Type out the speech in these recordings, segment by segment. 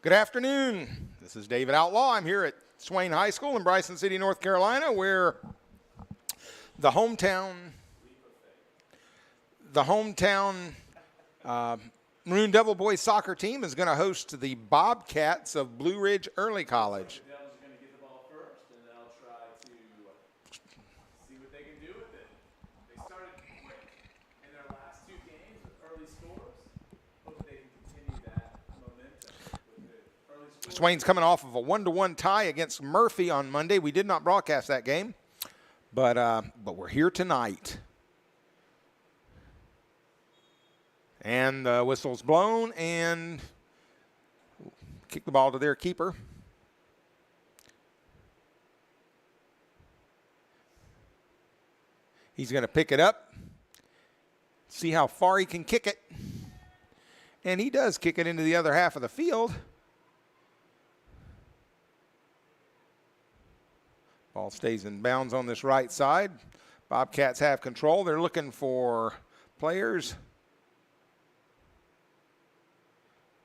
Good afternoon. This is David Outlaw. I'm here at Swain High School in Bryson City, North Carolina, where the hometown Maroon Devil Boys soccer team is going to host the Bobcats of Blue Ridge Early College. The Devils are going to get the ball first, and they'll try to see what they can do with it. They started quick in their last two games with early scores. Hope they can continue that momentum with the early scores. Swain's coming off of a 1-1 tie against Murphy on Monday. We did not broadcast that game, but we're here tonight. And the whistle's blown, and kick the ball to their keeper. He's going to pick it up, see how far he can kick it. And he does kick it into the other half of the field. Ball stays in bounds on this right side. Bobcats have control. They're looking for players.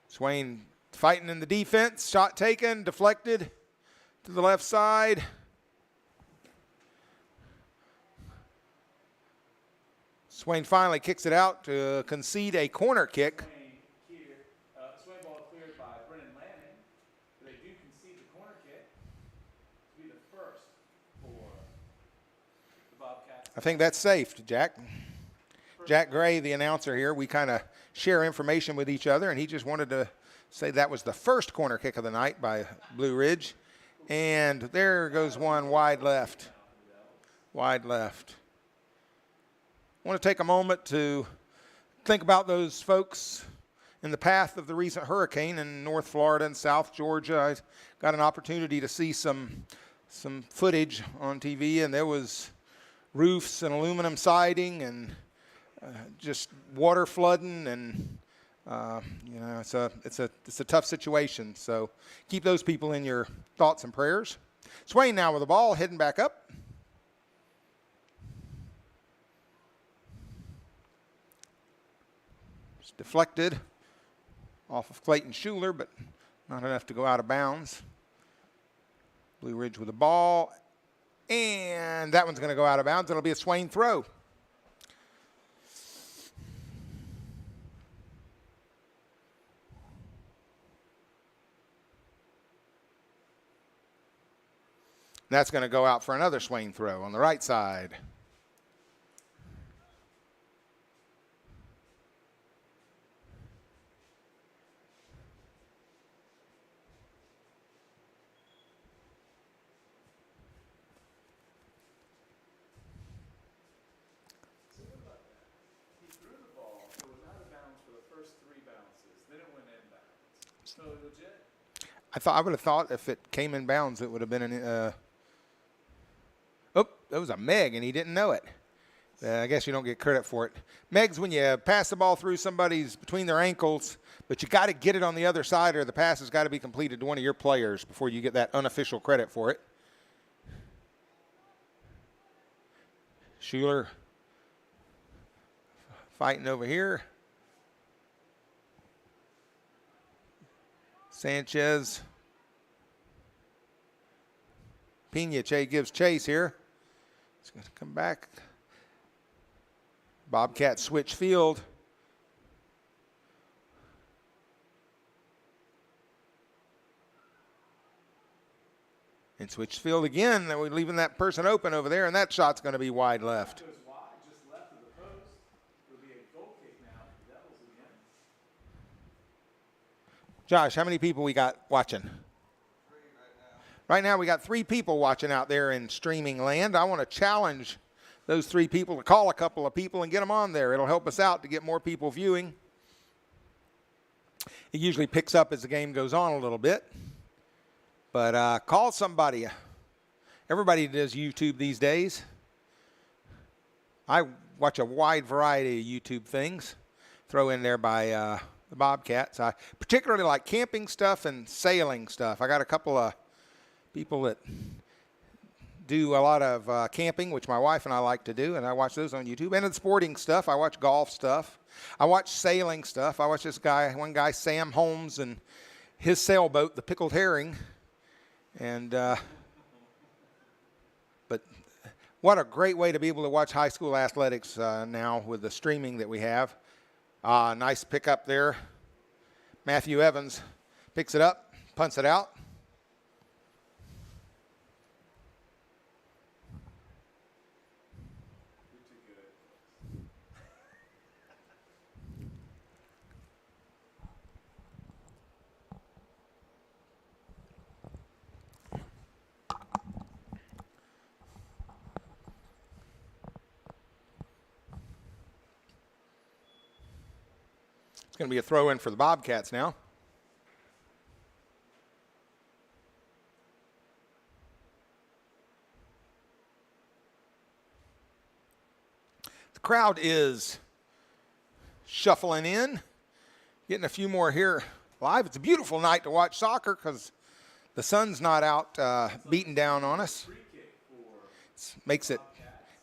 Swain fighting in the defense. Shot taken, deflected to the left side. Swain finally kicks it out to concede a corner kick. Swain ball cleared by Brennan Lanning. They do concede the corner kick to be the first for the Bobcats. I think that's safe, Jack. Jack Gray, the announcer here, we kind of share information with each other, and he just wanted to say that was the first corner kick of the night by Blue Ridge. And there goes one wide left. Wide left. I want to take a moment to think about those folks in the path of the recent hurricane in North Florida and South Georgia. I got an opportunity to see some footage on TV, and there was roofs and aluminum siding and just water flooding, and it's a tough situation. So keep those people in your thoughts and prayers. Swain now with the ball, heading back up. It's deflected off of Clayton Schuler, but not enough to go out of bounds. Blue Ridge with the ball, and that one's going to go out of bounds. It'll be a Swain throw. That's going to go out for another Swain throw on the right side. He threw the ball, so it was out of bounds for the first three bounces. Then it went inbounds. So legit. I would have thought if it came in bounds, it would have been an. That was a Meg, and he didn't know it. I guess you don't get credit for it. Meg's when you pass the ball through somebody's between their ankles, but you got to get it on the other side, or the pass has got to be completed to one of your players before you get that unofficial credit for it. Schuler fighting over here. Sanchez. Pena gives chase here. He's going to come back. Bobcats switch field. And switch field again. We're leaving that person open over there, and that shot's going to be wide left. Goes wide, just left of the post. It'll be a goal kick now for the Devils again. Josh, how many people we got watching? Right now we got 3 people watching out there in streaming land. I want to challenge those 3 people to call a couple of people and get them on there. It'll help us out to get more people viewing. It usually picks up as the game goes on a little bit. But call somebody. Everybody does YouTube these days. I watch a wide variety of YouTube things. Throw in there by the Bobcats. I particularly like camping stuff and sailing stuff. I got a couple of people that do a lot of camping, which my wife and I like to do, and I watch those on YouTube. And the sporting stuff, I watch golf stuff. I watch sailing stuff. I watch this guy, one guy, Sam Holmes, and his sailboat, the pickled herring. And but what a great way to be able to watch high school athletics now with the streaming that we have. Nice pickup there. Matthew Evans picks it up, punts it out. It's going to be a throw in for the Bobcats now. The crowd is shuffling in, getting a few more here live. It's a beautiful night to watch soccer because the sun's not out beating down on us. It makes it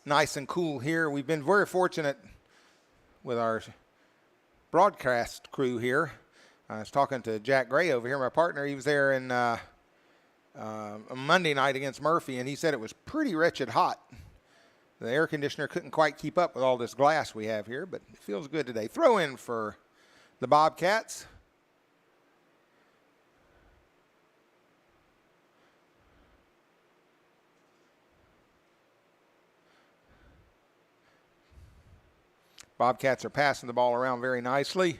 nice and cool here. We've been very fortunate with our broadcast crew here. I was talking to Jack Gray over here, my partner. He was there in Monday night against Murphy, and he said it was pretty wretched hot. The air conditioner couldn't quite keep up with all this glass we have here, but it feels good today. Throw in for the Bobcats. Bobcats are passing the ball around very nicely.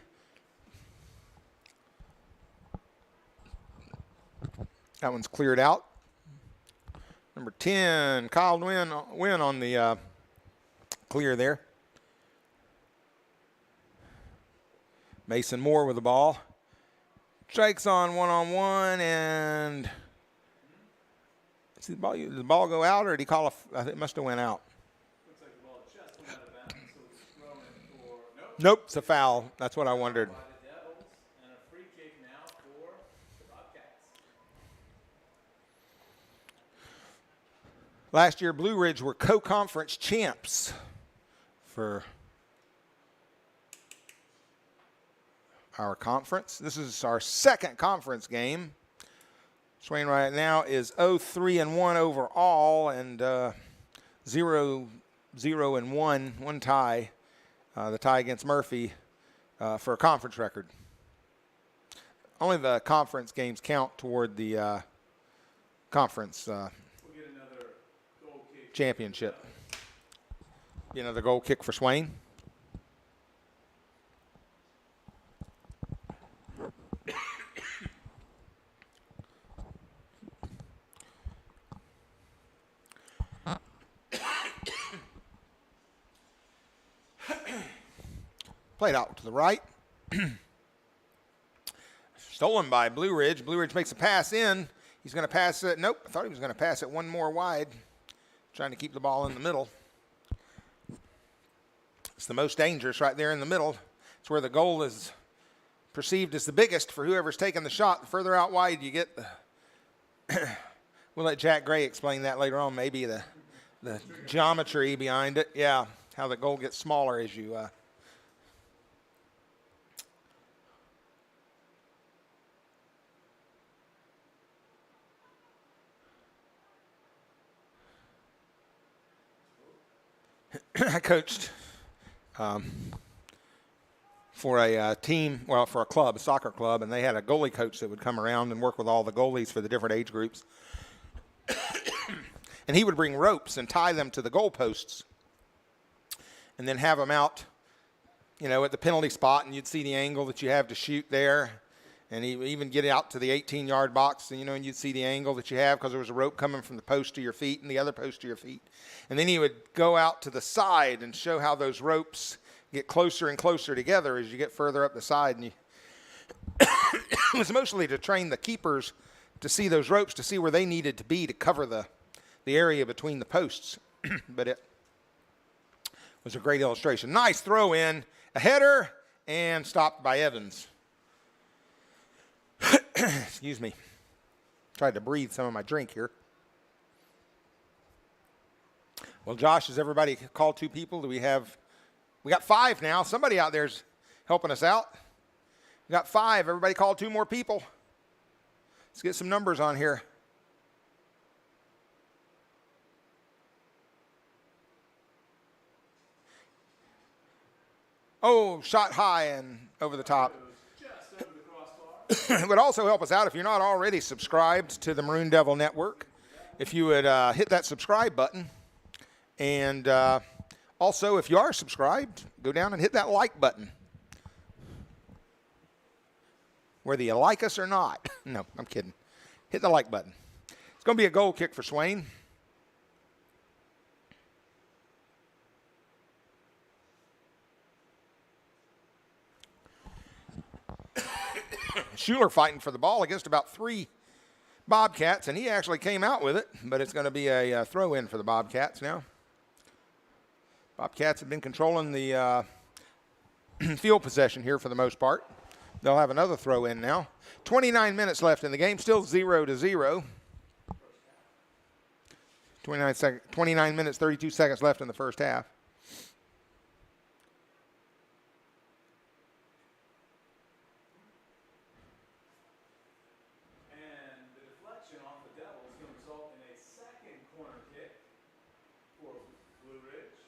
That one's cleared out. Number 10, Kyle Wynn on the clear there. Mason Moore with the ball. Strikes on one-on-one, and did the ball go out, or did he call I think it must have went out. Nope, it's a foul. That's what I wondered. And a free kick now for the Bobcats. Last year, Blue Ridge were co-conference champs for our conference. This is our second conference game. Swain right now is 0-3-1 overall, and 0-0-1, one tie. The tie against Murphy for a conference record. Only the conference games count toward the conference We'll get another goal kick. championship. Another goal kick for Swain. Played out to the right. Stolen by Blue Ridge. Blue Ridge makes a pass in. He's going to pass it. Nope, I thought he was going to pass it one more wide. Trying to keep the ball in the middle. It's the most dangerous right there in the middle. It's where the goal is perceived as the biggest for whoever's taking the shot. The further out wide you get, we'll let Jack Gray explain that later on, maybe the geometry behind it. Yeah, how the goal gets smaller as you I coached for a team, well, for a club, a soccer club, and they had a goalie coach that would come around and work with all the goalies for the different age groups. And he would bring ropes and tie them to the goalposts and then have them out, at the penalty spot, and you'd see the angle that you have to shoot there. And he would even get out to the 18-yard box, and you'd see the angle that you have because there was a rope coming from the post to your feet and the other post to your feet. And then he would go out to the side and show how those ropes get closer and closer together as you get further up the side. And it was mostly to train the keepers to see those ropes, to see where they needed to be to cover the area between the posts. But it was a great illustration. Nice throw in, a header, and stopped by Evans. Excuse me. Tried to breathe some of my drink here. Well, Josh, has everybody called two people? We got 5 now. Somebody out there's helping us out. We got 5. Everybody called 2 more people. Let's get some numbers on here. Oh, shot high and over the top. Just over the crossbar. It would also help us out if you're not already subscribed to the Maroon Devil Network. If you would hit that subscribe button. And also, if you are subscribed, go down and hit that like button. Whether you like us or not. No, I'm kidding. Hit the like button. It's going to be a goal kick for Swain. Schuler fighting for the ball against about 3 Bobcats, and he actually came out with it, but it's going to be a throw-in for the Bobcats now. Bobcats have been controlling the field possession here for the most part. They'll have another throw-in now. 29 minutes left in the game, still 0-0. 29 minutes, 32 seconds left in the first half. And the deflection off the Devils is going to result in a second corner kick for Blue Ridge.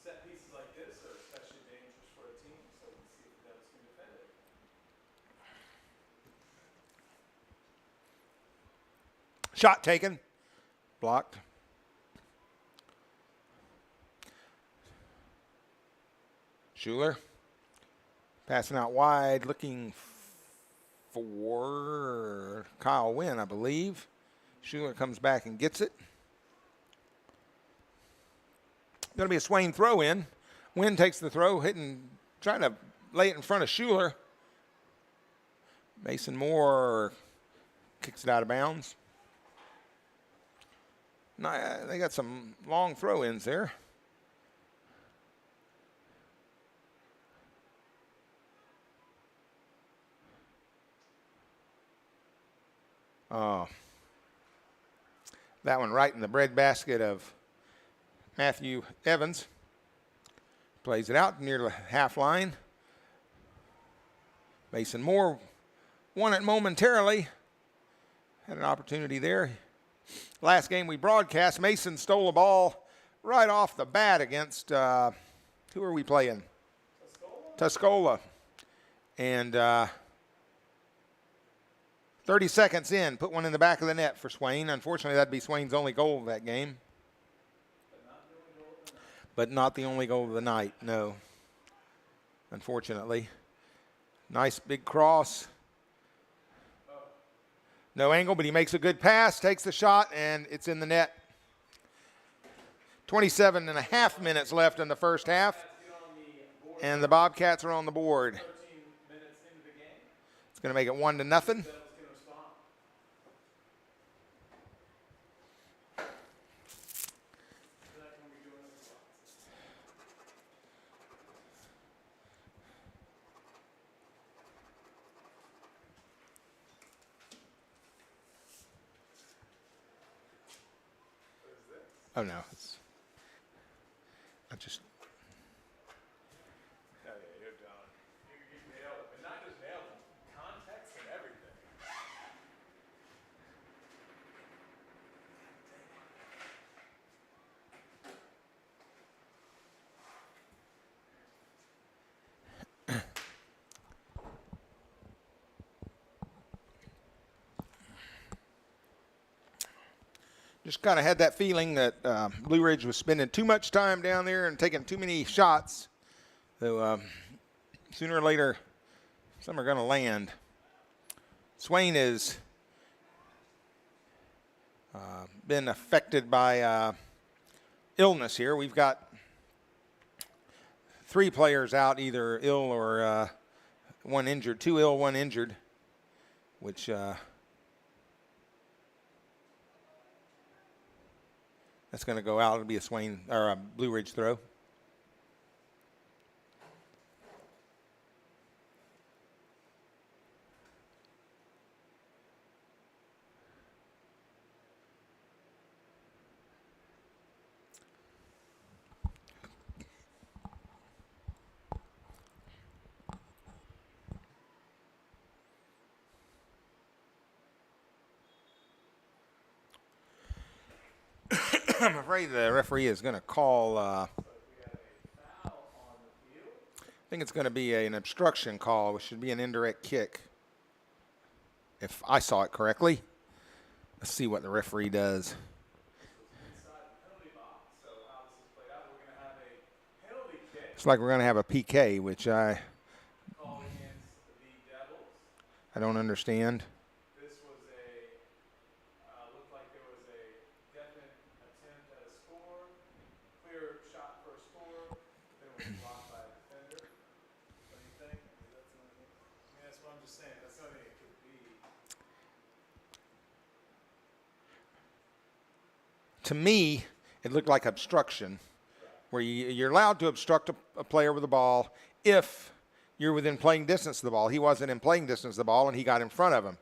Set pieces like this are especially dangerous for a team, so we'll see if the Devils can defend it. Shot taken. Blocked. Schuler passing out wide, looking for Kyle Wynn, I believe. Schuler comes back and gets it. Going to be a Swain throw in. Wynn takes the throw, trying to lay it in front of Schuler. Mason Moore kicks it out of bounds. They got some long throw-ins there. Oh, that one right in the breadbasket of Matthew Evans. Plays it out near the half line. Mason Moore won it momentarily. Had an opportunity there. Last game we broadcast, Mason stole a ball right off the bat against, who are we playing? Tuscola. And 30 seconds in, put one in the back of the net for Swain. Unfortunately, that'd be Swain's only goal of that game. But not the only goal of the night, no. Unfortunately. Nice big cross. No angle, but he makes a good pass, takes the shot, and it's in the net. 27 and a half minutes left in the first half. And the Bobcats are on the board. 13 minutes into the game. It's going to make it 1-0. Devils can respond. Oh, no. I just. Oh, yeah, you're done. You nailed it. And not just nailed it, context and everything. Just kind of had that feeling that Blue Ridge was spending too much time down there and taking too many shots. So sooner or later, some are going to land. Swain has been affected by illness here. We've got 3 players out, either ill or one injured. 2 ill, 1 injured, which that's going to go out. It'll be a Swain or a Blue Ridge throw. I'm afraid the referee is going to call, I think it's going to be an obstruction call, which should be an indirect kick, if I saw it correctly. Let's see what the referee does. It's like we're going to have a PK, which I don't understand. This was looked like there was a definite attempt at a score, clear shot for a score, then it was blocked by a defender. What do you think? That's something, that's what I'm just saying. That's something it could be. To me, it looked like obstruction, where you're allowed to obstruct a player with the ball if you're within playing distance of the ball. He wasn't in playing distance of the ball, and he got in front of him.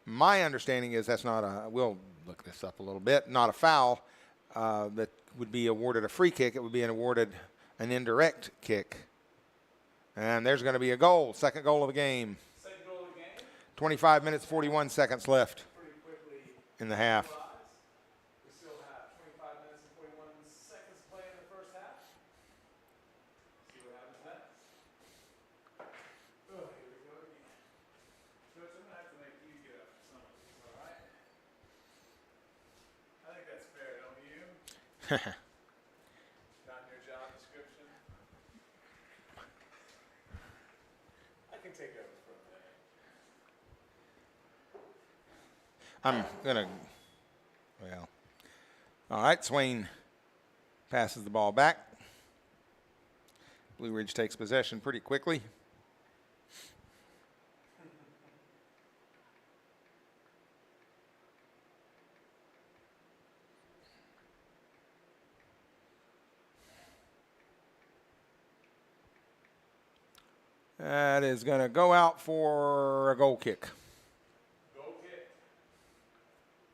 My understanding is that's not a, we'll look this up a little bit, not a foul that would be awarded a free kick. It would be awarded an indirect kick. And there's going to be a goal, second goal of the game. Second goal of the game. 25 minutes, 41 seconds left Pretty quickly in the half. we still have 25 minutes and 41 seconds to play in the first half. See what happens next. Oh, here we go again. Coach, I'm going to have to make you get up for some of these, all right? I think that's fair, don't you? Not in your job description. I can take over for a minute. I'm going to, well, all right, Swain passes the ball back. Blue Ridge takes possession pretty quickly. That is going to go out for a goal kick. Goal kick.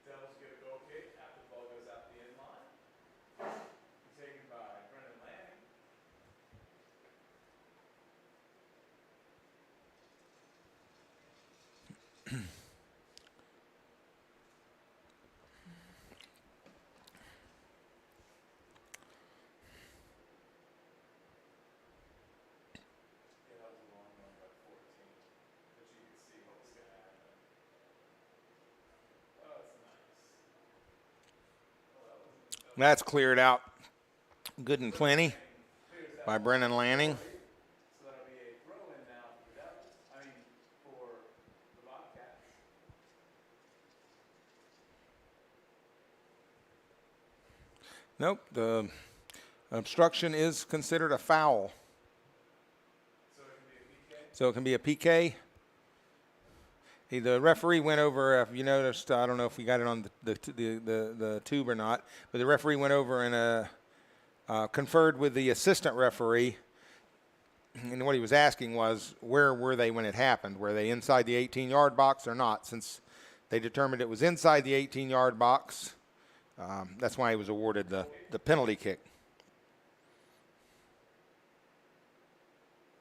Devils get a goal kick after the ball goes out the end line. Taken by Brennan Lanning. Yeah, that was a long one by 14. But you can see what was going to happen. Oh, that's nice. That's cleared out good and plenty by Brennan Lanning. So that'll be a throw in now for the Devils. I mean, for the Bobcats. Nope, the obstruction is considered a foul. So it can be a PK. So it can be a PK. The referee went over, if you noticed, I don't know if we got it on the tube or not, but the referee went over and conferred with the assistant referee. And what he was asking was, where were they when it happened? Were they inside the 18-yard box or not? Since they determined it was inside the 18-yard box, that's why he was awarded the penalty kick.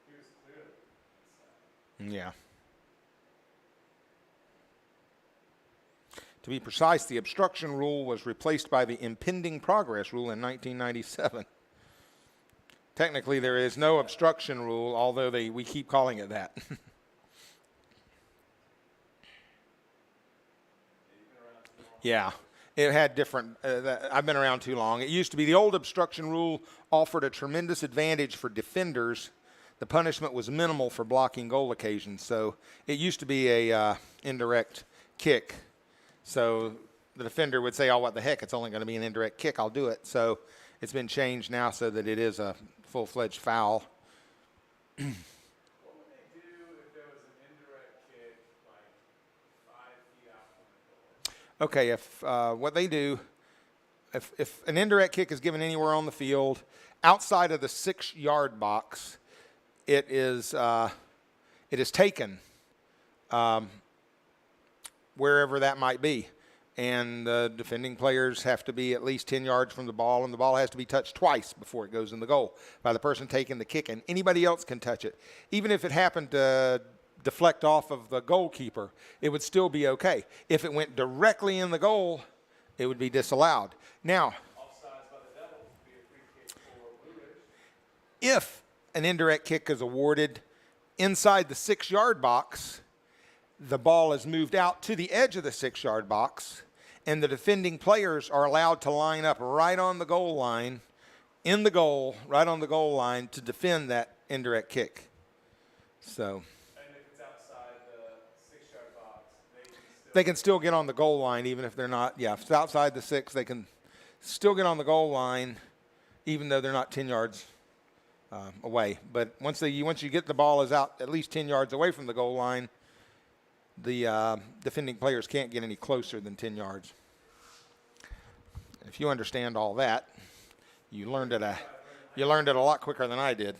He was clearly inside. Yeah. To be precise, the obstruction rule was replaced by the impending progress rule in 1997. Technically, there is no obstruction rule, although we keep calling it that. Yeah, it had different, I've been around too long. It used to be the old obstruction rule offered a tremendous advantage for defenders. The punishment was minimal for blocking goal occasions. So it used to be a indirect kick. So the defender would say, oh, what the heck, it's only going to be an indirect kick, I'll do it. So it's been changed now so that it is a full-fledged foul. What would they do if there was an indirect kick like 5 feet out from the goal? Okay, if what they do, if an indirect kick is given anywhere on the field, outside of the 6-yard box, it is taken wherever that might be. And the defending players have to be at least 10 yards from the ball, and the ball has to be touched twice before it goes in the goal by the person taking the kick, and anybody else can touch it. Even if it happened to deflect off of the goalkeeper, it would still be okay. If it went directly in the goal, it would be disallowed. Now, Offside If an indirect kick is awarded inside the 6-yard box, the ball is moved out to the edge of the 6-yard box, and the defending players are allowed to line up right on the goal line, in the goal, right on the goal line to defend that indirect kick. So And if it's outside the 6-yard box, they can still get on the goal line even if they're not. Yeah, if it's outside the 6, they can still get on the goal line even though they're not 10 yards away. But once you get the ball is out at least 10 yards away from the goal line, the defending players can't get any closer than 10 yards. If you understand all that, you learned it a lot quicker than I did.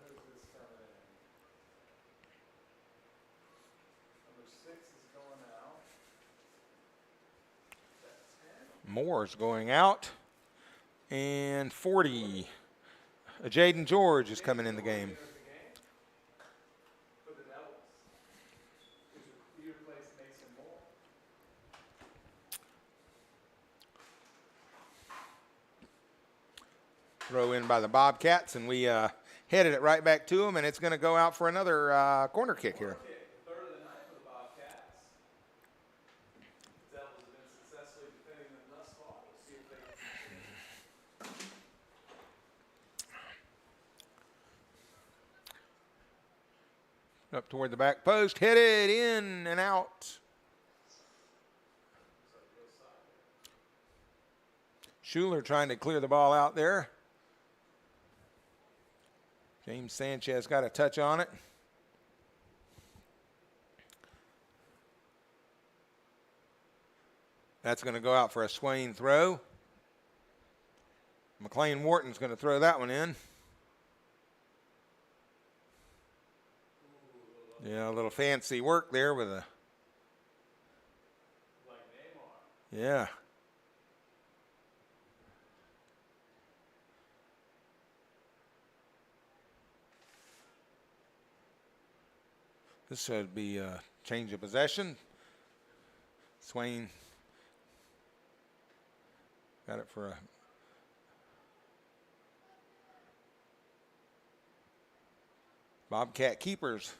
who's this coming in? Number 6 is going out. That's 10. Moore's going out. And 40. Jaden George is coming in the game. For the Devils. You replace Mason Moore. Throw in by the Bobcats, and we headed it right back to them, and it's going to go out for another corner kick here. Third of the night for the Bobcats. The Devils have been successfully defending them thus far. We'll see if they can continue. Up toward the back post, headed in and out. Schuler trying to clear the ball out there. James Sanchez got a touch on it. That's going to go out for a Swain throw. McLean Wharton's going to throw that one in. Yeah, a little fancy work there with a. Like Neymar. Yeah. This would be a change of possession. Swain got it for a Bobcat keepers.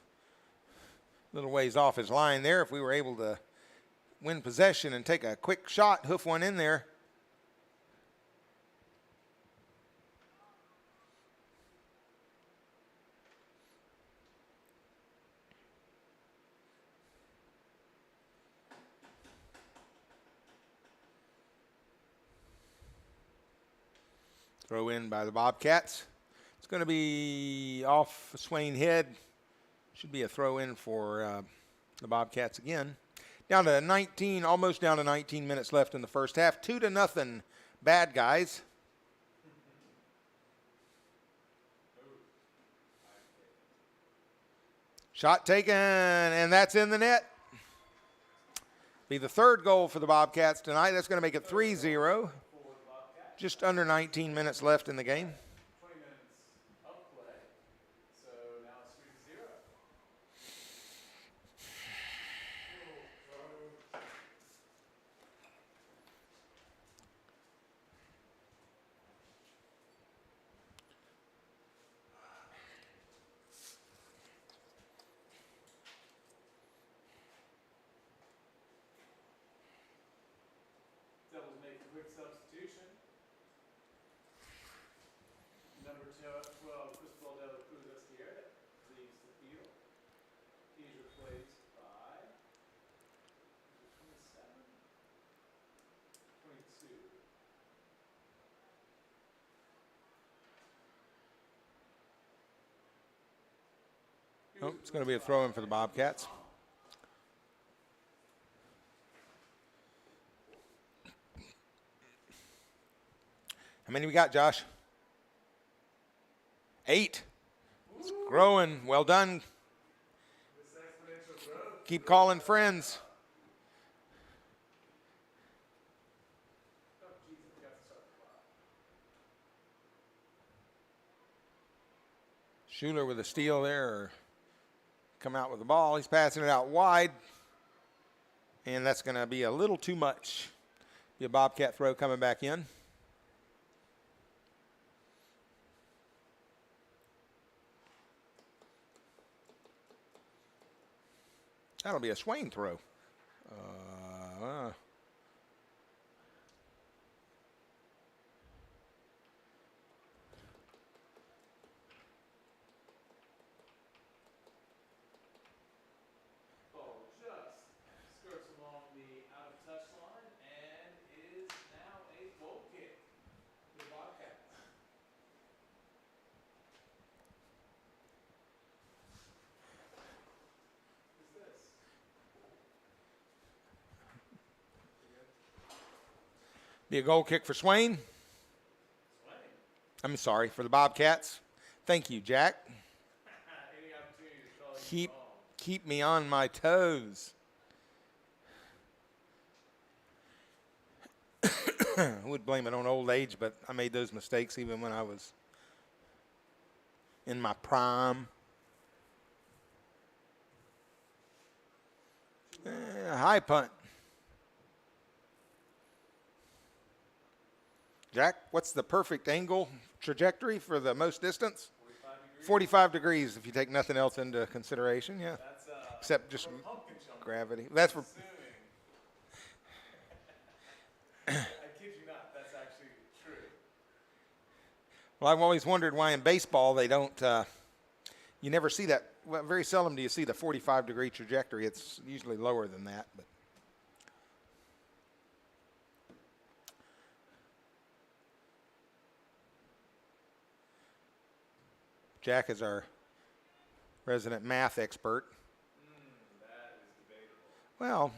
Little ways off his line there. If we were able to win possession and take a quick shot, hoof one in there. Throw in by the Bobcats. It's going to be off Swain head. Should be a throw in for the Bobcats again. Down to 19, almost down to 19 minutes left in the first half. 2-0, bad guys. Shot taken, and that's in the net. Be the third goal for the Bobcats tonight. That's going to make it 3-0. Just under 19 minutes left in the game. 20 minutes of play. So now it's 3-0. Devils make a quick substitution. Number 12, Cristobal de la Cruz Esquerra leaves the field. He's replaced by 27, 22. Oh, it's going to be a throw in for the Bobcats. How many we got, Josh? 8. It's growing. Well done. This exponential growth. Keep calling friends. Oh, geez, I forgot to start the clock. Schuler with a steal there. Come out with the ball. He's passing it out wide. And that's going to be a little too much. Be a Bobcat throw coming back in. That'll be a Swain throw. Ball just skirts along the out of touch line and is now a goal kick for the Bobcats. Who's this? Be a goal kick for Swain. Swain. I'm sorry, for the Bobcats. Thank you, Jack. Any opportunity to call you wrong. Keep me on my toes. I would blame it on old age, but I made those mistakes even when I was in my prime. High punt. Jack, what's the perfect angle trajectory for the most distance? 45 degrees if you take nothing else into consideration, yeah. That's Except just pumpkin jump. gravity. That's for Assuming. I kid you not, that's actually true. Well, I've always wondered why in baseball they don't, you never see that. Well, very seldom do you see the 45-degree trajectory. It's usually lower than that. But Jack is our resident math expert. That is debatable. Well,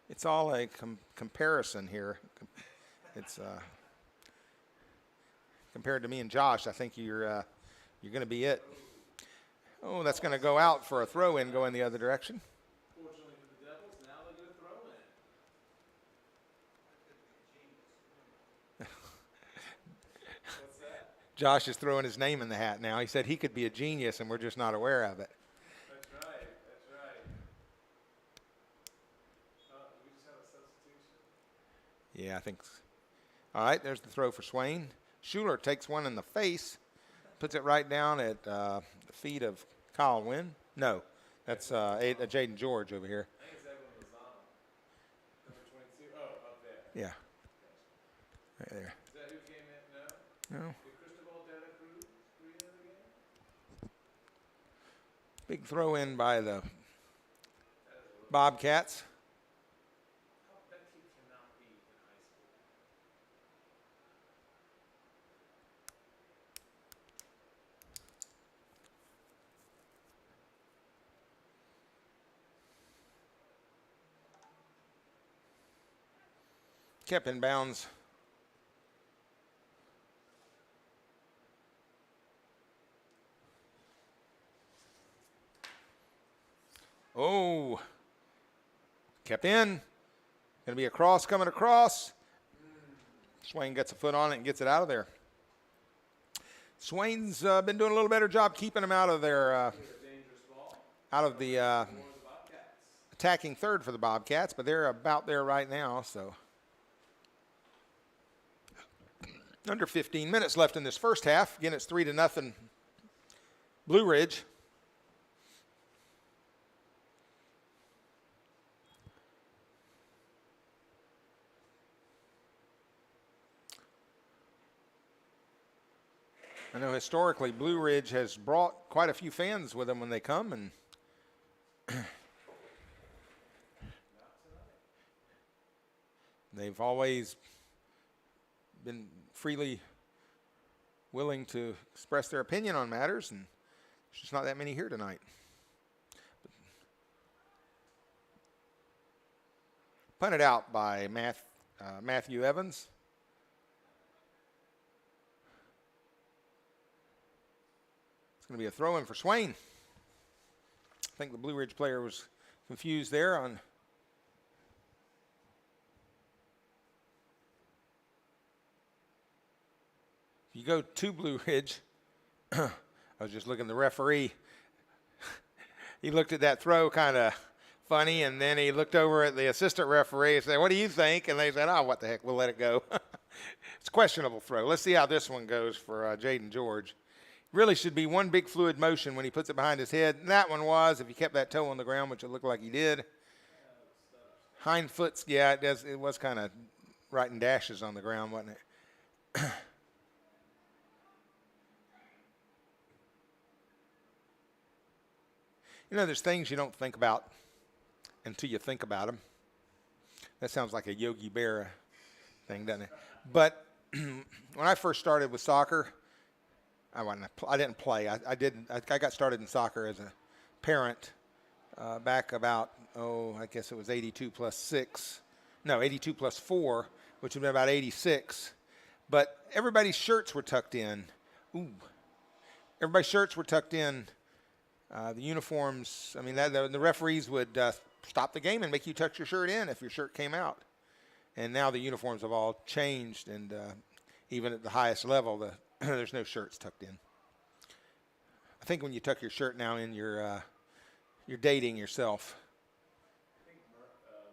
it's all a comparison here. It's compared to me and Josh, I think you're going to be it. Oh, that's going to go out for a throw-in going the other direction. Fortunately for the Devils, now they're going to throw in. What's that? Josh is throwing his name in the hat now. He said he could be a genius, and we're just not aware of it. That's right. That's right. Do we just have a substitution? Yeah, I think. All right, there's the throw for Swain. Schuler takes one in the face, puts it right down at the feet of Kyle Wynn. No, that's Jaden George over here. I think it's Evan Lozano. Number 22. Oh, up there. Yeah, right there. Is that who came in? No? No, Did Cristobal de la Cruz bring in the game? big throw in by the Bobcats. How Becky cannot be in high school. Kept in bounds. Oh, kept in. Going to be a cross coming across. Swain gets a foot on it and gets it out of there. Swain's been doing a little better job keeping them out of their, A dangerous ball out of the for the Bobcats. attacking third for the Bobcats, but they're about there right now. So under 15 minutes left in this first half. Again, it's 3-0 Blue Ridge. I know historically Blue Ridge has brought quite a few fans with them when they come, and they've always been freely willing to express their opinion on matters, and there's just not that many here tonight. Punted out by Matthew Evans. It's going to be a throw-in for Swain. I think the Blue Ridge player was confused there on. If you go to Blue Ridge, I was just looking at the referee. He looked at that throw kind of funny, and then he looked over at the assistant referee and said, "What do you think?" And they said, "Oh, what the heck, we'll let it go." It's a questionable throw. Let's see how this one goes for Jaden George. Really should be one big fluid motion when he puts it behind his head. And that one was, if he kept that toe on the ground, which it looked like he did. Hind foot's, yeah, it was kind of writing dashes on the ground, wasn't it? You know, there's things you don't think about until you think about them. That sounds like a Yogi Berra thing, doesn't it? But when I first started with soccer, I didn't play. I got started in soccer as a parent back about, I guess it was 82 plus 6. No, 82 plus 4, which would have been about 86. But everybody's shirts were tucked in. Ooh. Everybody's shirts were tucked in. The uniforms, I mean, the referees would stop the game and make you tuck your shirt in if your shirt came out. And now the uniforms have all changed, and even at the highest level, there's no shirts tucked in. I think when you tuck your shirt now in, you're dating yourself. I think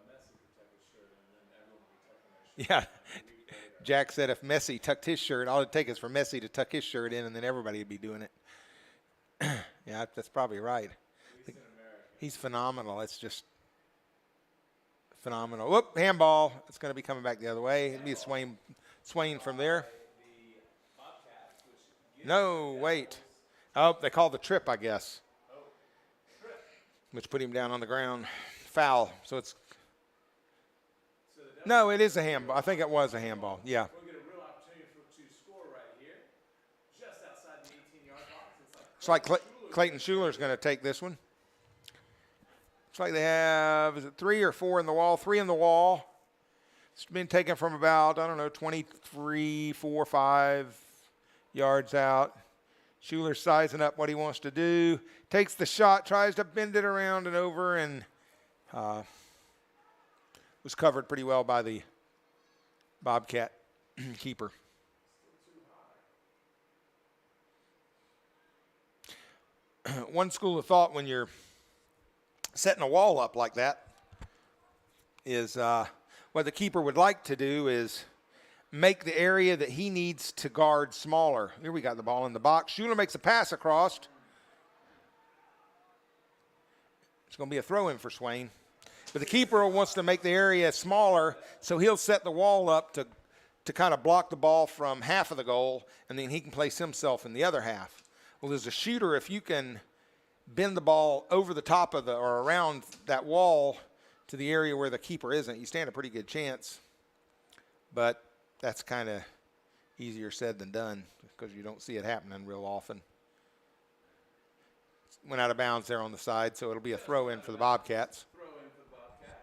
Messi would tuck his shirt in, and then everyone would be tucking their shirt. Yeah. Jack said if Messi tucked his shirt, all it'd take is for Messi to tuck his shirt in, and then everybody would be doing it. Yeah, that's probably right. At least in America. He's phenomenal. It's just phenomenal. Whoop, handball. It's going to be coming back the other way. It'll be a Swain from there. The Bobcats, which No, wait. Oh, they called the trip, I guess. Oh, trip. Which put him down on the ground. Foul. So it's. So No, it is a handball. I think it was a handball. Yeah. we'll get a real opportunity to score right here, just outside the 18-yard box. It's like Clayton Schuler's going to take this one. Looks like they have, is it 3 or 4 in the wall? 3 in the wall. It's been taken from about, 23, 4, 5 yards out. Schuler's sizing up what he wants to do. Takes the shot, tries to bend it around and over, and was covered pretty well by the Bobcat keeper. One school of thought when you're setting a wall up like that is what the keeper would like to do is make the area that he needs to guard smaller. Here we got the ball in the box. Schuler makes a pass across. It's going to be a throw-in for Swain. But the keeper wants to make the area smaller, so he'll set the wall up to kind of block the ball from half of the goal, and then he can place himself in the other half. Well, as a shooter, if you can bend the ball over the top of or around that wall to the area where the keeper isn't, you stand a pretty good chance. But that's kind of easier said than done because you don't see it happening real often. Went out of bounds there on the side, so it'll be a throw-in for the Bobcats. Throw-in for the Bobcats.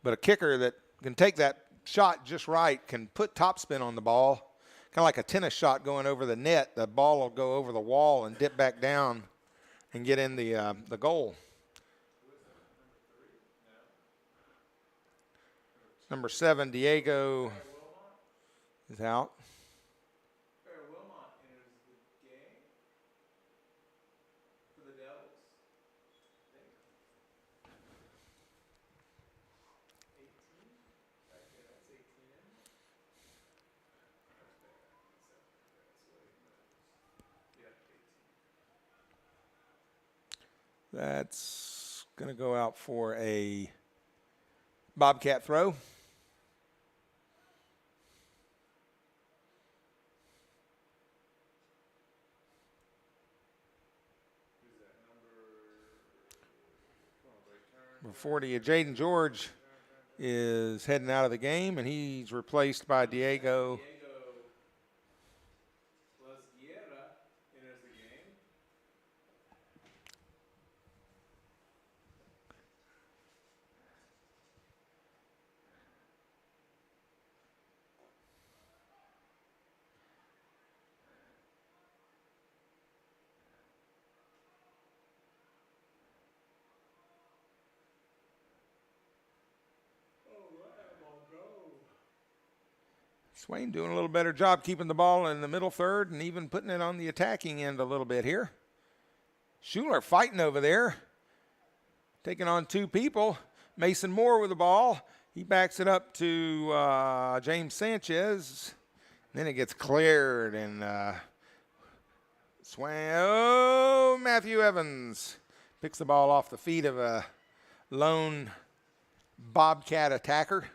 But a kicker that can take that shot just right can put topspin on the ball, kind of like a tennis shot going over the net. The ball will go over the wall and dip back down and get in the goal. Number 7, Diego is out. Wilmot enters the game for the Devils. 18? Okay, that's 18 in. Yeah, 18. That's going to go out for a Bobcat throw. Number 40, Jaden George is heading out of the game, and he's replaced by Diego. Enters the game. Swain doing a little better job keeping the ball in the middle third and even putting it on the attacking end a little bit here. Schuler fighting over there, taking on 2 people. Mason Moore with the ball. He backs it up to James Sanchez. Then it gets cleared, and Swain. Oh, Matthew Evans picks the ball off the feet of a lone Bobcat attacker.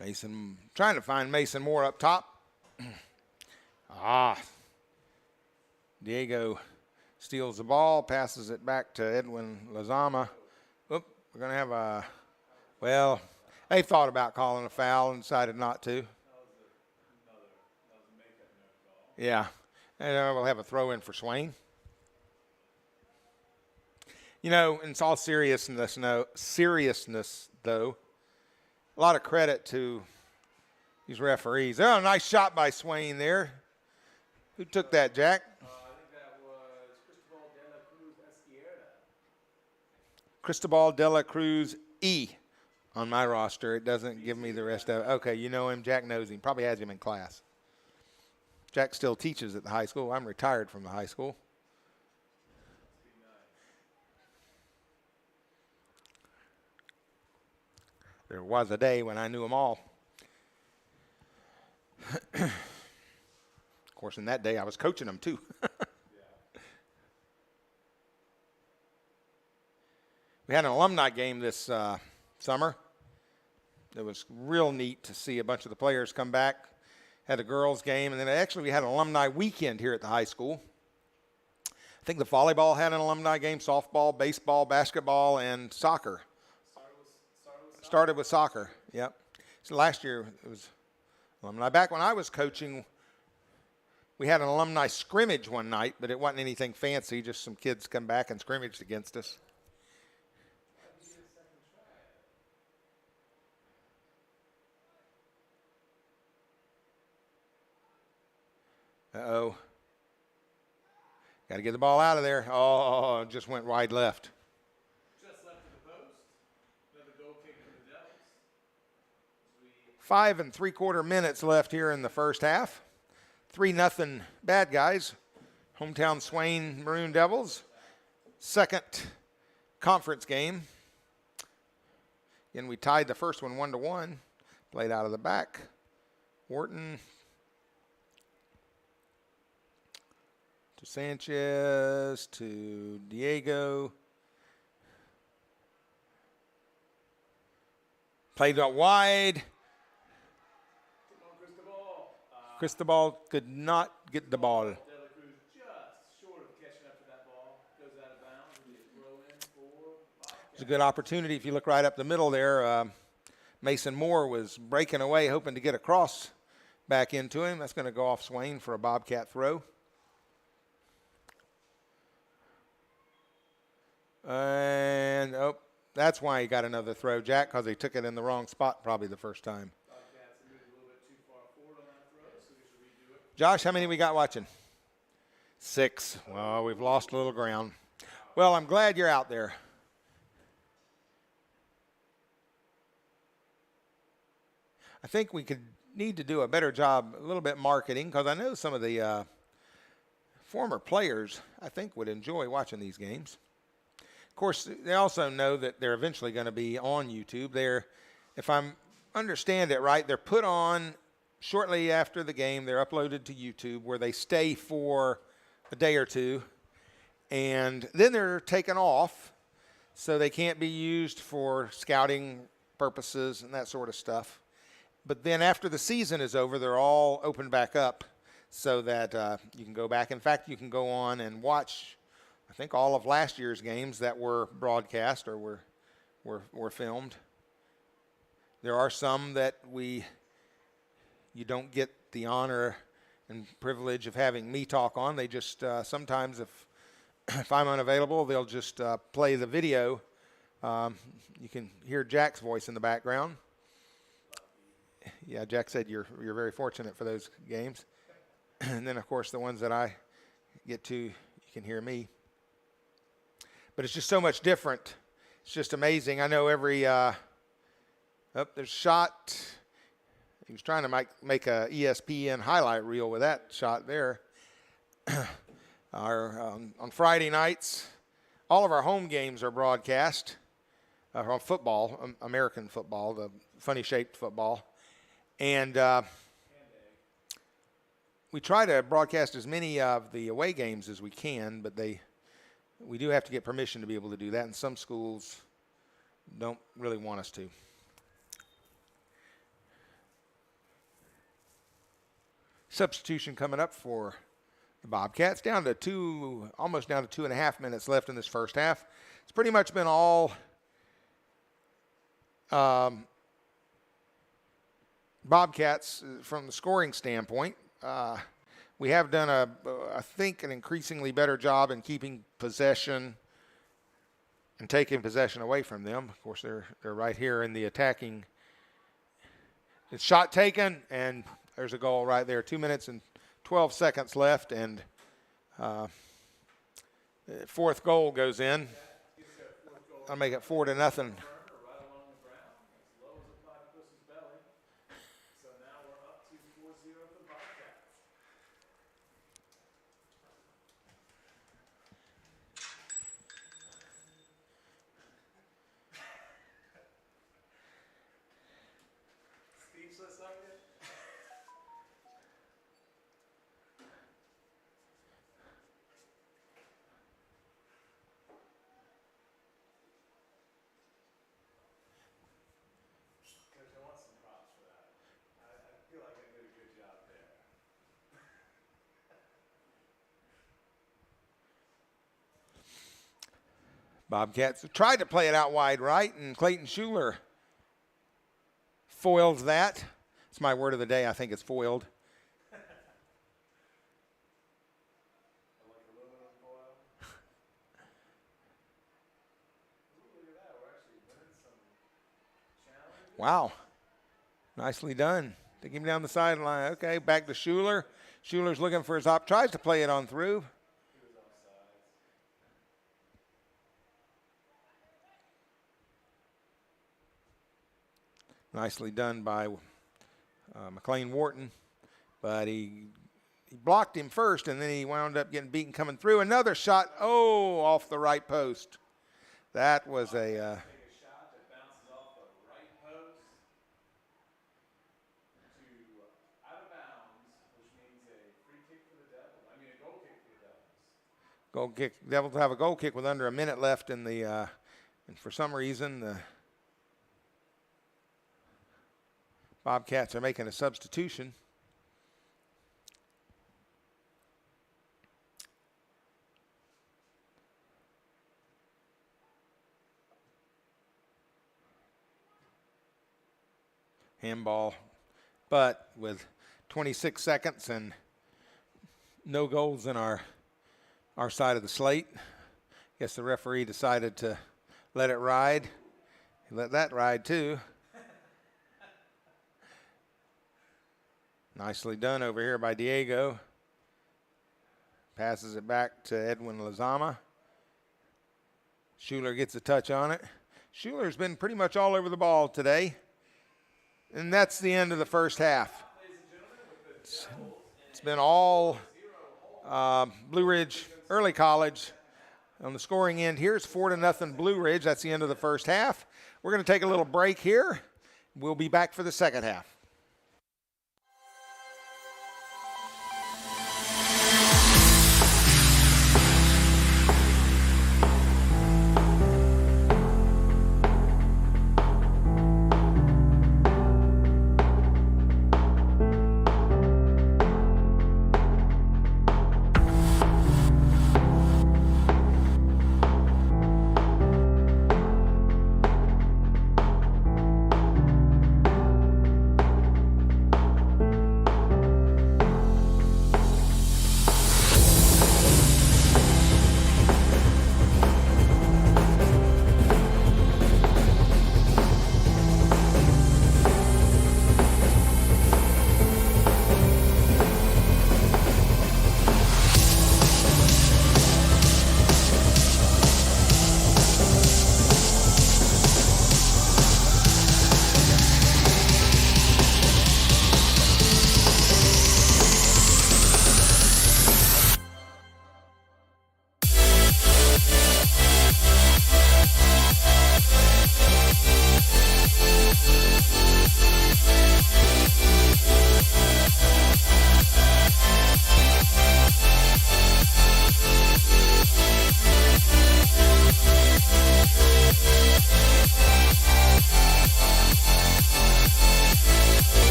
Mason, trying to find Mason Moore up top. Diego steals the ball, passes it back to Edwin Lazama. Oop, we're going to have a, well, they thought about calling a foul and decided not to. Yeah, and we'll have a throw in for Swain. You know, in all seriousness, though, a lot of credit to these referees. Oh, nice shot by Swain there. Who took that, Jack? I think that was Cristobal de la Cruz Esquierda. Cristobal de la Cruz E on my roster. It doesn't give me the rest of it. Okay, you know him. Jack knows him. Probably has him in class. Jack still teaches at the high school. I'm retired from the high school. There was a day when I knew them all. Of course, in that day, I was coaching them, too. We had an alumni game this summer. It was real neat to see a bunch of the players come back. Had a girls' game, and then actually we had an alumni weekend here at the high school. I think the volleyball had an alumni game, softball, baseball, basketball, and soccer. Started with soccer, yep. So last year it was alumni. Back when I was coaching, we had an alumni scrimmage one night, but it wasn't anything fancy, just some kids come back and scrimmaged against us. Uh-oh. Got to get the ball out of there. Oh, it just went wide left. Just left of the post. Another goal kick for the Devils. 5 3/4 minutes left here in the first half. 3-0 bad guys. Hometown Swain Maroon Devils. Second conference game. Again, we tied the first one 1-1. Played out of the back. Wharton to Sanchez to Diego. Played out wide. Cristobal could not get the ball. De La Cruz just short of catching up to that ball. Goes out of bounds and a throw in for Bobcats. It's a good opportunity. If you look right up the middle there, Mason Moore was breaking away, hoping to get a cross back into him. That's going to go off Swain for a Bobcat throw. And, that's why he got another throw, Jack, because he took it in the wrong spot probably the first time. Bobcats moved a little bit too far forward on that throw, so we should redo it. Josh, how many we got watching? 6. Well, we've lost a little ground. Well, I'm glad you're out there. I think we could need to do a better job, a little bit marketing, because I know some of the former players, I think, would enjoy watching these games. Of course, they also know that they're eventually going to be on YouTube. They're, if I understand it right, they're put on shortly after the game. They're uploaded to YouTube where they stay for a day or two, and then they're taken off, so they can't be used for scouting purposes and that sort of stuff. But then after the season is over, they're all opened back up so that you can go back. In fact, you can go on and watch, I think, all of last year's games that were broadcast or were filmed. There are some that you don't get the honor and privilege of having me talk on. They just sometimes, if I'm unavailable, they'll just play the video. You can hear Jack's voice in the background. Yeah, Jack said you're very fortunate for those games. And then, of course, the ones that I get to, you can hear me. But it's just so much different. It's just amazing. I know every there's a shot. He was trying to make a ESPN highlight reel with that shot there. On Friday nights, all of our home games are broadcast on football, American football, the funny-shaped football. And we try to broadcast as many of the away games as we can, but we do have to get permission to be able to do that, and some schools don't really want us to. Substitution coming up for the Bobcats. Almost down to 2.5 minutes left in this first half. It's pretty much been all Bobcats from the scoring standpoint. We have done I think, an increasingly better job in keeping possession and taking possession away from them. Of course, they're right here in the attacking. It's shot taken, and there's a goal right there. 2 minutes and 12 seconds left, and fourth goal goes in. I'll make it 4-0. Bobcats tried to play it out wide right, and Clayton Schuler foiled that. It's my word of the day. I think it's foiled. Wow. Nicely done. Take him down the sideline. Okay, back to Schuler. Schuler's looking for his tries to play it on through. Nicely done by McLean Wharton, but he blocked him first, and then he wound up getting beaten coming through. Another shot, off the right post. That was a shot that bounces off the right post to out of bounds, which means a free kick for the Devils. I mean, a goal kick for the Devils. Goal kick. Devils have a goal kick with under a minute left in the, and for some reason the Bobcats are making a substitution. Handball, but with 26 seconds and no goals in our side of the slate. Guess the referee decided to let it ride. He let that ride too. Nicely done over here by Diego. Passes it back to Edwin Lazama. Schuler gets a touch on it. Schuler's been pretty much all over the ball today. And that's the end of the first half. It's been all Blue Ridge Early College on the scoring end here. It's 4-0 Blue Ridge. That's the end of the first half. We're going to take a little break here. We'll be back for the second half.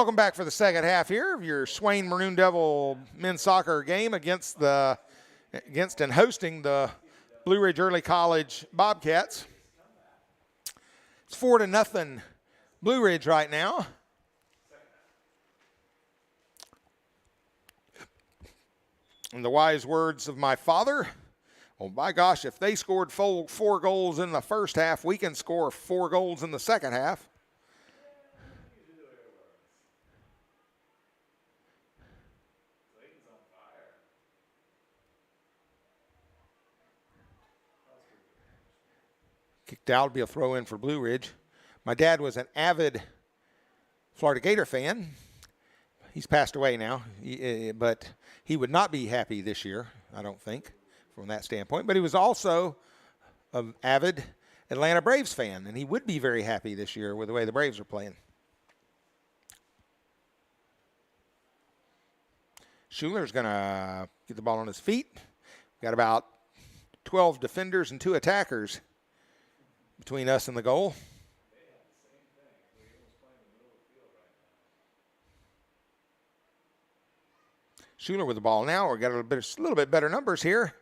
Welcome back for the second half here of your Swain Maroon Devil men's soccer game against and hosting the Blue Ridge Early College Bobcats. It's 4-0 Blue Ridge right now. And the wise words of my father, oh my gosh, if they scored four goals in the first half, we can score 4 goals in the second half. Kicked out, be a throw in for Blue Ridge. My dad was an avid Florida Gator fan. He's passed away now, but he would not be happy this year, I don't think, from that standpoint. But he was also an avid Atlanta Braves fan, and he would be very happy this year with the way the Braves are playing. Schuler's going to get the ball on his feet. Got about 12 defenders and 2 attackers between us and the goal. Schuler with the ball now. We've got a little bit better numbers here.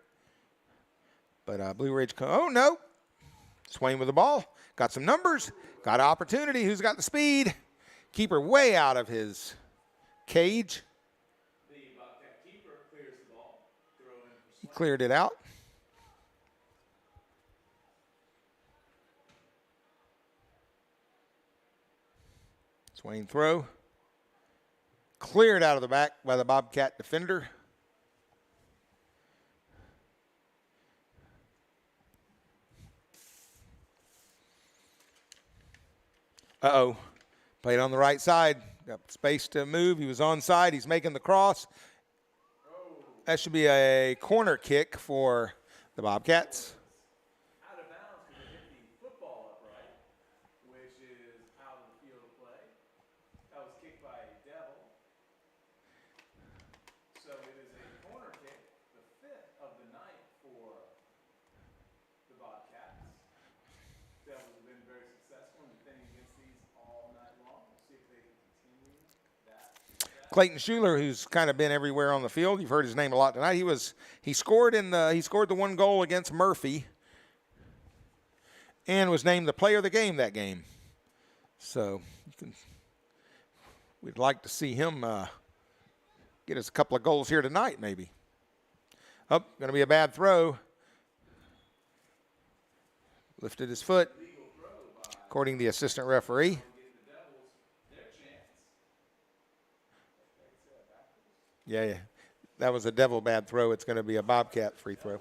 But Blue Ridge, oh no. Swain with the ball. Got some numbers. Got opportunity. Who's got the speed? Keeper way out of his cage. The Bobcat keeper clears the ball. Throw in for He cleared it out. Swain throw. Cleared out of the back by the Bobcat defender. Uh-oh. Played on the right side. Got space to move. He was onside. He's making the cross. That should be a corner kick for the Bobcats. out of bounds because it hit the football upright, which is out of the field of play. That was kicked by Devil. So it is a corner kick, the 5th of the night for the Bobcats. Devils have been very successful in defending against these all night long. We'll see if they can continue that. Clayton Schuler, who's kind of been everywhere on the field. You've heard his name a lot tonight. He scored the 1 goal against Murphy and was named the player of the game that game. So we'd like to see him get us a couple of goals here tonight, maybe. Oh, going to be a bad throw. Lifted his foot, according to the assistant referee. Yeah. That was a Devil bad throw. It's going to be a Bobcat free throw.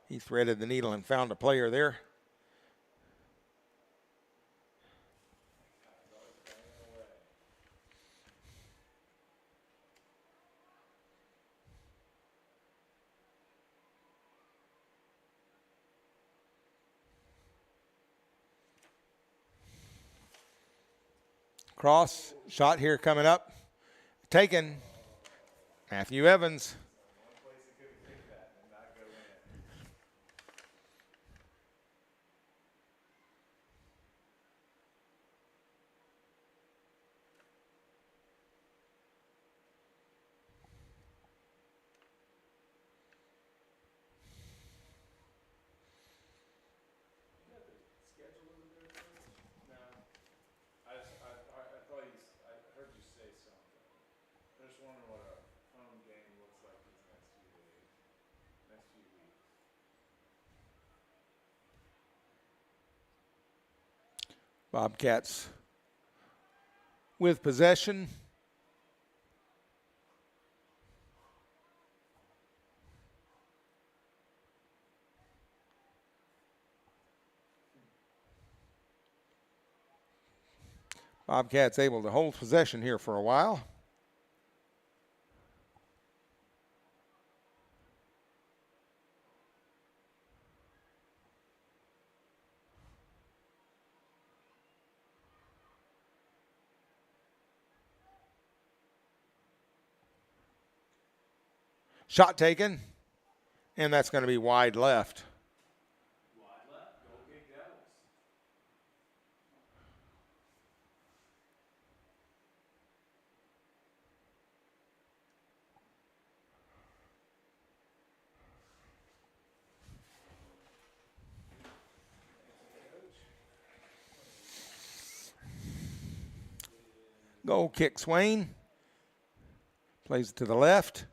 He threaded the needle and found a player there. Cross, shot here coming up. Taken. Matthew Evans. Bobcats with possession. Bobcats able to hold possession here for a while. Shot taken, and that's going to be wide left. Wide left, goal kick Devils. Goal kick, Swain. Plays it to the left.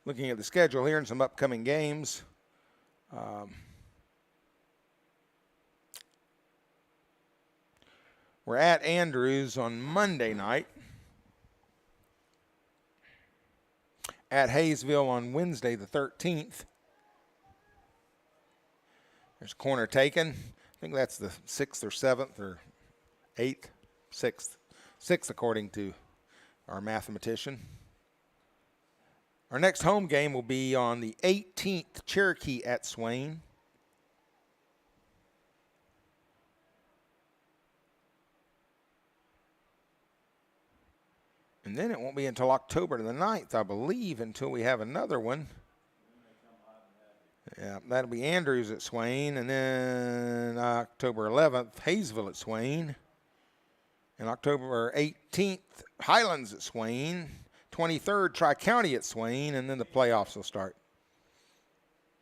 Looking at the schedule here and some upcoming games. We're at Andrews on Monday night. At Hayesville on Wednesday the 13th. There's a corner taken. I think that's the 6th or 7th or 8th. 6th. 6th according to our mathematician. Our next home game will be on the 18th, Cherokee at Swain. And then it won't be until October the 9th, I believe, until we have another one. Yeah, that'll be Andrews at Swain. And then October 11th, Hayesville at Swain. And October 18th, Highlands at Swain. 23rd, Tri-County at Swain. And then the playoffs will start.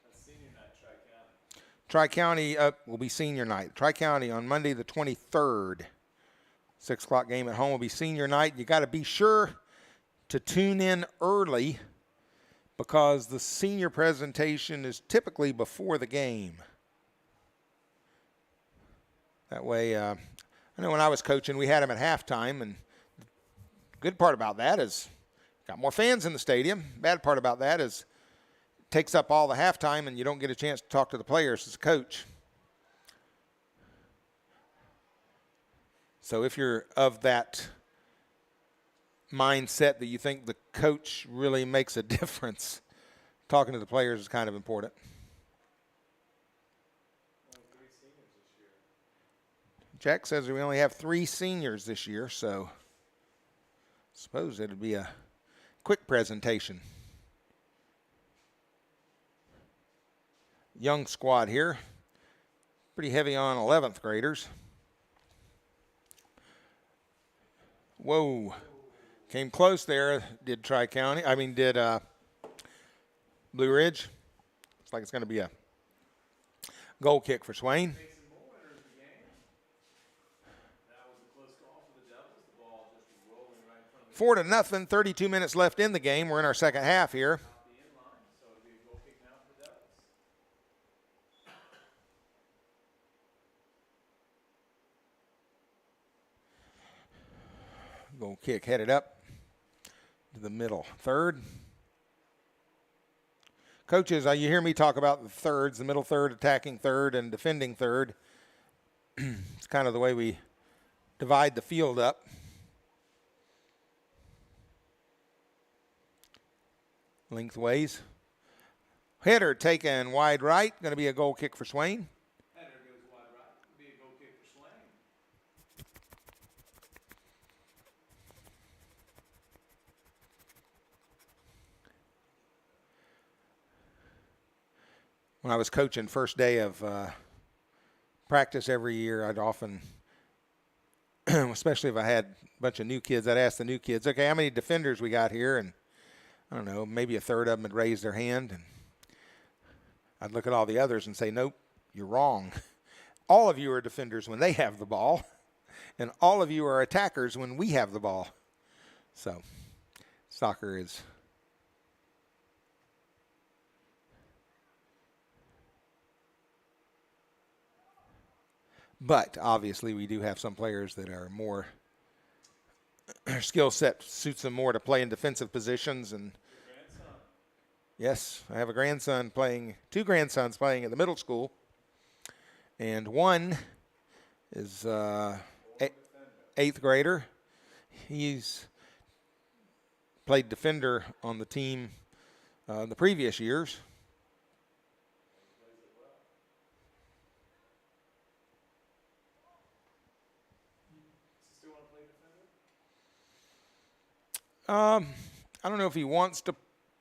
That's senior night, Tri-County. Tri-County will be senior night. Tri-County on Monday the 23rd. 6 o'clock game at home will be senior night. You got to be sure to tune in early because the senior presentation is typically before the game. That way, I know when I was coaching, we had them at halftime, and the good part about that is got more fans in the stadium. Bad part about that is it takes up all the halftime, and you don't get a chance to talk to the players as a coach. So if you're of that mindset that you think the coach really makes a difference, talking to the players is kind of important. Only 3 seniors this year. Jack says we only have 3 seniors this year, so I suppose it'd be a quick presentation. Young squad here. Pretty heavy on 11th graders. Whoa. Came close there, did Tri-County. Did Blue Ridge. Looks like it's going to be a goal kick for Swain. Mason Moore enters the game. That was a close call for the Devils. The ball just rolling right in front of the 4-0, 32 minutes left in the game. We're in our second half here. off the end line, so it'll be a goal kick now for the Devils. Goal kick headed up to the middle third. Coaches, you hear me talk about the thirds, the middle third, attacking third, and defending third. It's kind of the way we divide the field up. Lengthways. Header taken wide right. Going to be a goal kick for Swain. Header goes wide right. It'll be a goal kick for Swain. When I was coaching first day of practice every year, I'd often, especially if I had a bunch of new kids, I'd ask the new kids, okay, how many defenders we got here? And I don't know, maybe a third of them would raise their hand. And I'd look at all the others and say, nope, you're wrong. All of you are defenders when they have the ball, and all of you are attackers when we have the ball. So soccer is... But obviously we do have some players that are more skill set suits them more to play in defensive positions. And yes, I have a grandson playing, 2 grandsons playing at the middle school. And one is 8th grader. He's played defender on the team the previous years. I don't know if he wants to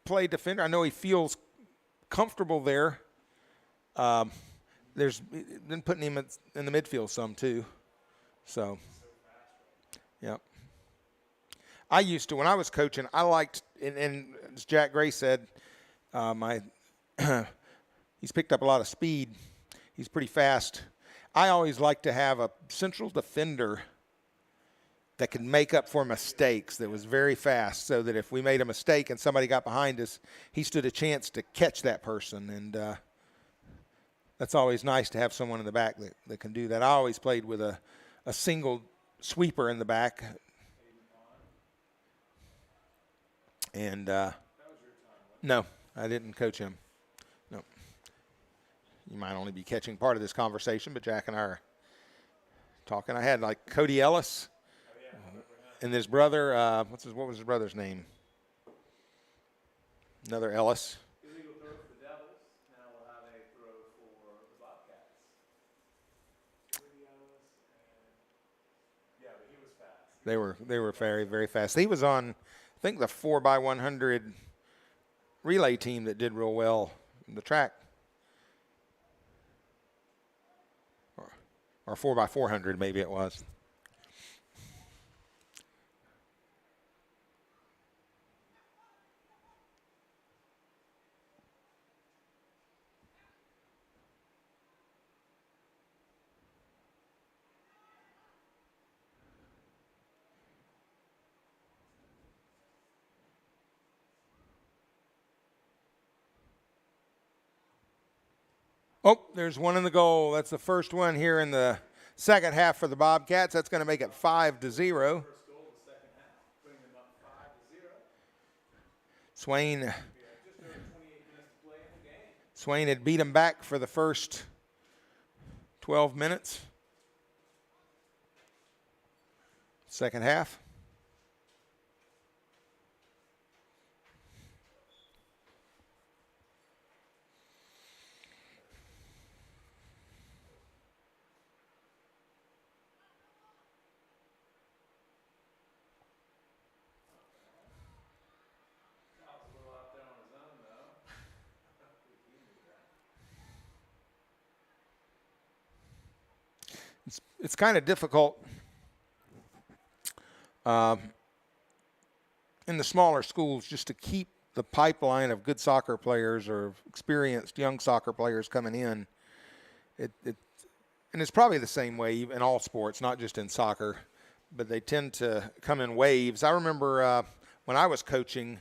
play defender. I know he feels comfortable there. There's been putting him in the midfield some too. So, yeah. I used to, when I was coaching, I liked, and as Jack Gray said, he's picked up a lot of speed. He's pretty fast. I always like to have a central defender that could make up for mistakes, that was very fast, so that if we made a mistake and somebody got behind us, he stood a chance to catch that person. And that's always nice to have someone in the back that can do that. I always played with a single sweeper in the back. And no, I didn't coach him. No. You might only be catching part of this conversation, but Jack and I are talking. I had like Cody Ellis and his brother. What was his brother's name? Another Ellis. Illegal throw for the Devils. Now we'll have a throw for the Bobcats. Cody Ellis and yeah, but he was fast. They were very, very fast. He was on, I think, the 4x100 relay team that did real well in the track. Or 4x400 maybe it was. Oh, there's one in the goal. That's the first one here in the second half for the Bobcats. That's going to make it 5-0. First goal of the second half, putting them up 5-0. Swain. Just over 28 minutes to play in the game. Swain had beat him back for the first 12 minutes. Second half. It's kind of difficult in the smaller schools just to keep the pipeline of good soccer players or experienced young soccer players coming in. And it's probably the same way in all sports, not just in soccer, but they tend to come in waves. I remember when I was coaching,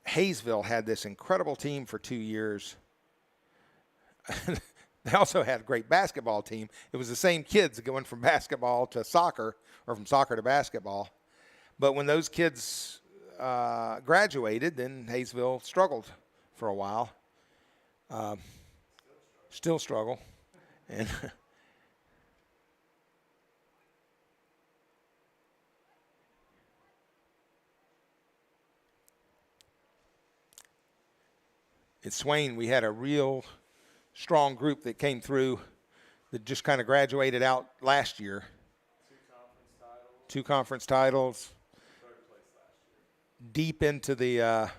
Hayesville had this incredible team for 2 years. They also had a great basketball team. It was the same kids going from basketball to soccer or from soccer to basketball. But when those kids graduated, then Hayesville struggled for a while. Still struggle. And at Swain, we had a real strong group that came through that just kind of graduated out last year. 2 conference titles. 3rd place last year. Deep into the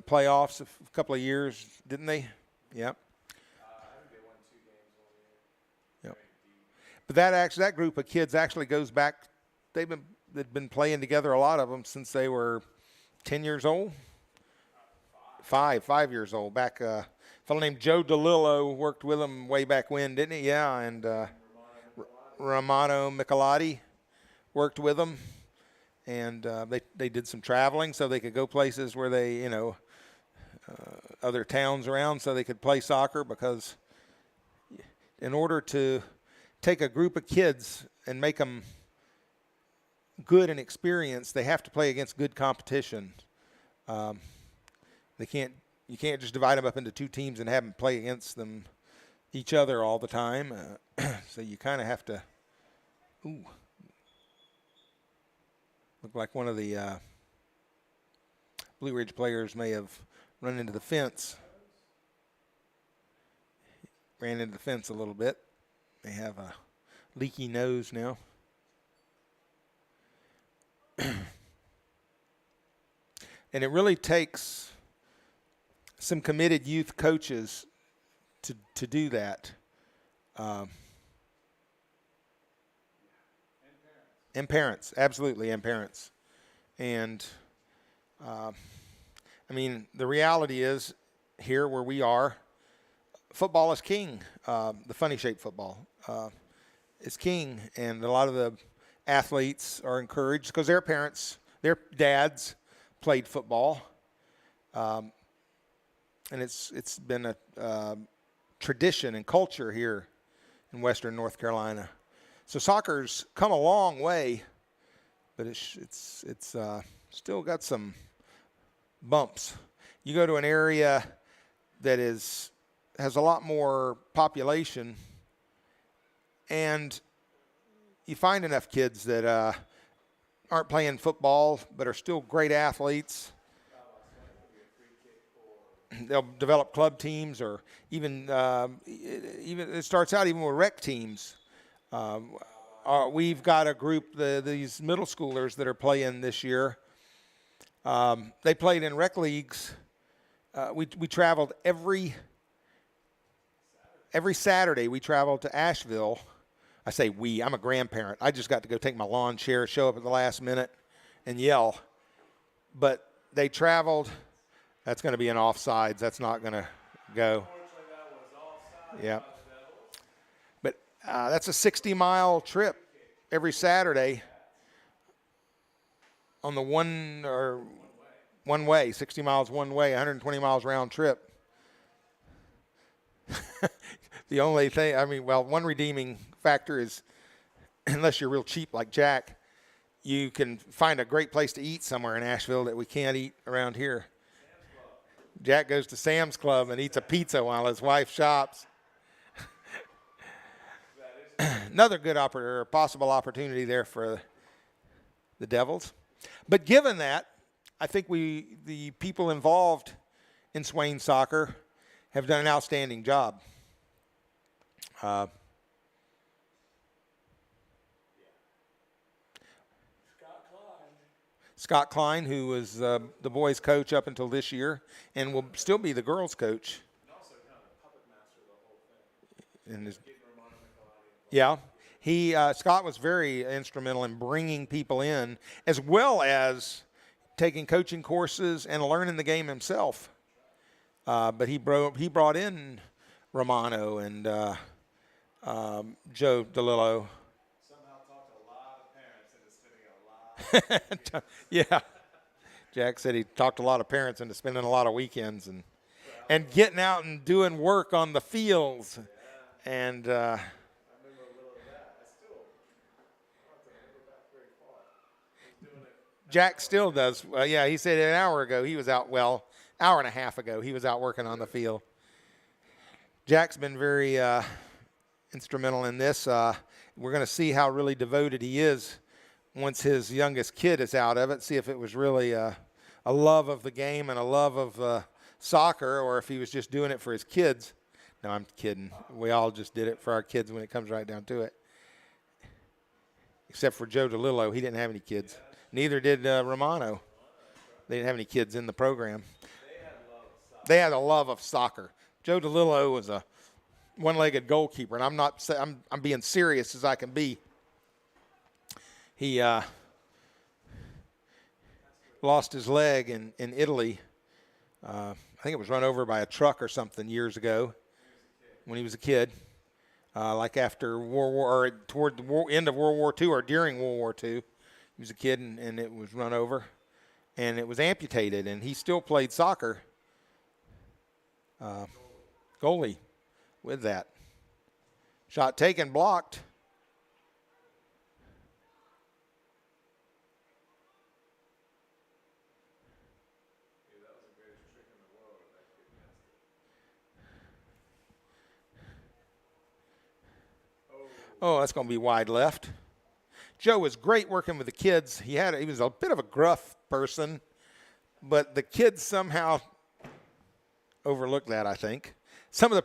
playoffs a couple of years, didn't they? Yep. I think they won 2 games 1 year. Yep. But that group of kids actually goes back. They've been playing together, a lot of them, since they were 10 years old. 5 years old. Back, a fellow named Joe DeLillo worked with them way back when, didn't he? Yeah, and Romano Michelotti worked with them, and they did some traveling so they could go places where they, other towns around, so they could play soccer, because in order to take a group of kids and make them good and experienced, they have to play against good competition. You can't just divide them up into 2 teams and have them play against them each other all the time. So you kind of have to. Ooh, looked like one of the Blue Ridge players may have run into the fence. Ran into the fence a little bit. They have a leaky nose now. And it really takes some committed youth coaches to do that. And parents, absolutely, and parents. And, I mean, the reality is here where we are, football is king. The funny shape football is king. And a lot of the athletes are encouraged because their parents, their dads played football. And it's been a tradition and culture here in Western North Carolina. So soccer's come a long way, but it's still got some bumps. You go to an area that has a lot more population, and you find enough kids that aren't playing football but are still great athletes. They'll develop club teams, or even it starts out even with rec teams. We've got a group, these middle schoolers that are playing this year. They played in rec leagues. We traveled every Saturday. We traveled to Asheville. I say we. I'm a grandparent. I just got to go take my lawn chair, show up at the last minute, and yell. But they traveled. That's going to be an offsides. That's not going to go. Yeah. But that's a 60-mile trip every Saturday on the one way, 60 miles one way, 120 miles round trip. The only thing, one redeeming factor is, unless you're real cheap like Jack, you can find a great place to eat somewhere in Asheville that we can't eat around here. Jack goes to Sam's Club and eats a pizza while his wife shops. Another good possible opportunity there for the Devils. But given that, I think the people involved in Swain soccer have done an outstanding job. Scott Klein, who was the boys' coach up until this year, and will still be the girls' coach. And also kind of the puppet master of the whole thing. Scott was very instrumental in bringing people in, as well as taking coaching courses and learning the game himself. But he brought in Romano and Joe DeLillo. Yeah, Jack said he talked a lot of parents into spending a lot of weekends and getting out and doing work on the fields. And I remember a little of that. I don't remember back very far. Jack still does. He said an hour ago he was out. Well, hour and a half ago he was out working on the field. Jack's been very instrumental in this. We're going to see how really devoted he is once his youngest kid is out of it, see if it was really a love of the game and a love of soccer, or if he was just doing it for his kids. No, I'm kidding. We all just did it for our kids when it comes right down to it. Except for Joe DeLillo. He didn't have any kids. Neither did Romano. They didn't have any kids in the program. They had a love of soccer. Joe DeLillo was a one-legged goalkeeper, and I'm being serious as I can be. He lost his leg in Italy. I think it was run over by a truck or something years ago when he was a kid, like after World War, or toward the end of World War II or during World War II. He was a kid, and it was run over, and it was amputated, and he still played soccer. Goalie with that. Shot taken, blocked. Oh, that's going to be wide left. Joe was great working with the kids. He was a bit of a gruff person, but the kids somehow overlooked that, I think. Some of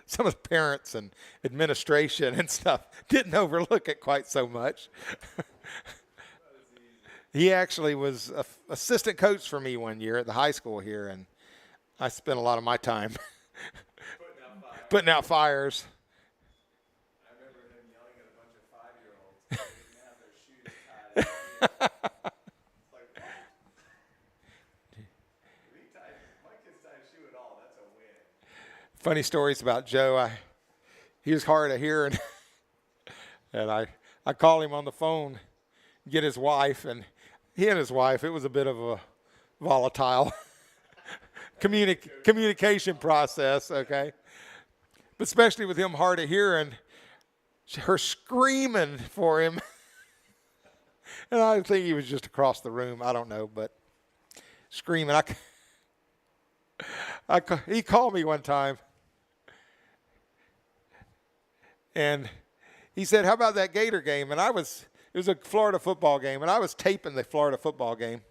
the parents and administration and stuff didn't overlook it quite so much. He actually was a assistant coach for me one year at the high school here, and I spent a lot of my time putting out fires. I remember him yelling at a bunch of 5-year-olds because they didn't have their shoes tied. It's like, what? If my kids tie a shoe at all, that's a win. Funny stories about Joe. He was hard of hearing, and I called him on the phone, get his wife, and he and his wife, it was a bit of a volatile communication process, okay? But especially with him hard of hearing, her screaming for him. And I think he was just across the room. I don't know, but screaming. He called me one time, and he said, "How about that Gator game?" And it was a Florida football game, and I was taping the Florida football game.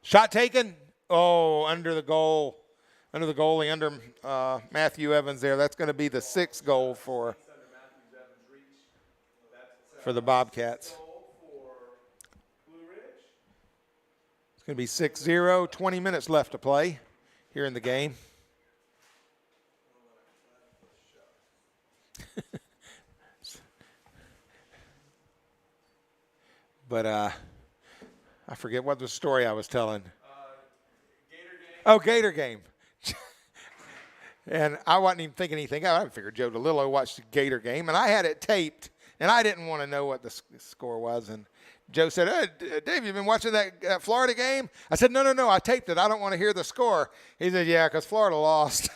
Shot taken. Oh, under the goalie, under Matthew Evans there. That's going to be the 6th goal for the Bobcats. It's going to be 6-0, 20 minutes left to play here in the game. But I forget what the story I was telling. Gator game. Oh, Gator game. And I wasn't even thinking anything. I figured Joe DeLillo watched the Gator game, and I had it taped, and I didn't want to know what the score was. And Joe said, "Hey, Dave, you been watching that Florida game?" I said, No, I taped it. I don't want to hear the score. He said, "Yeah, because Florida lost."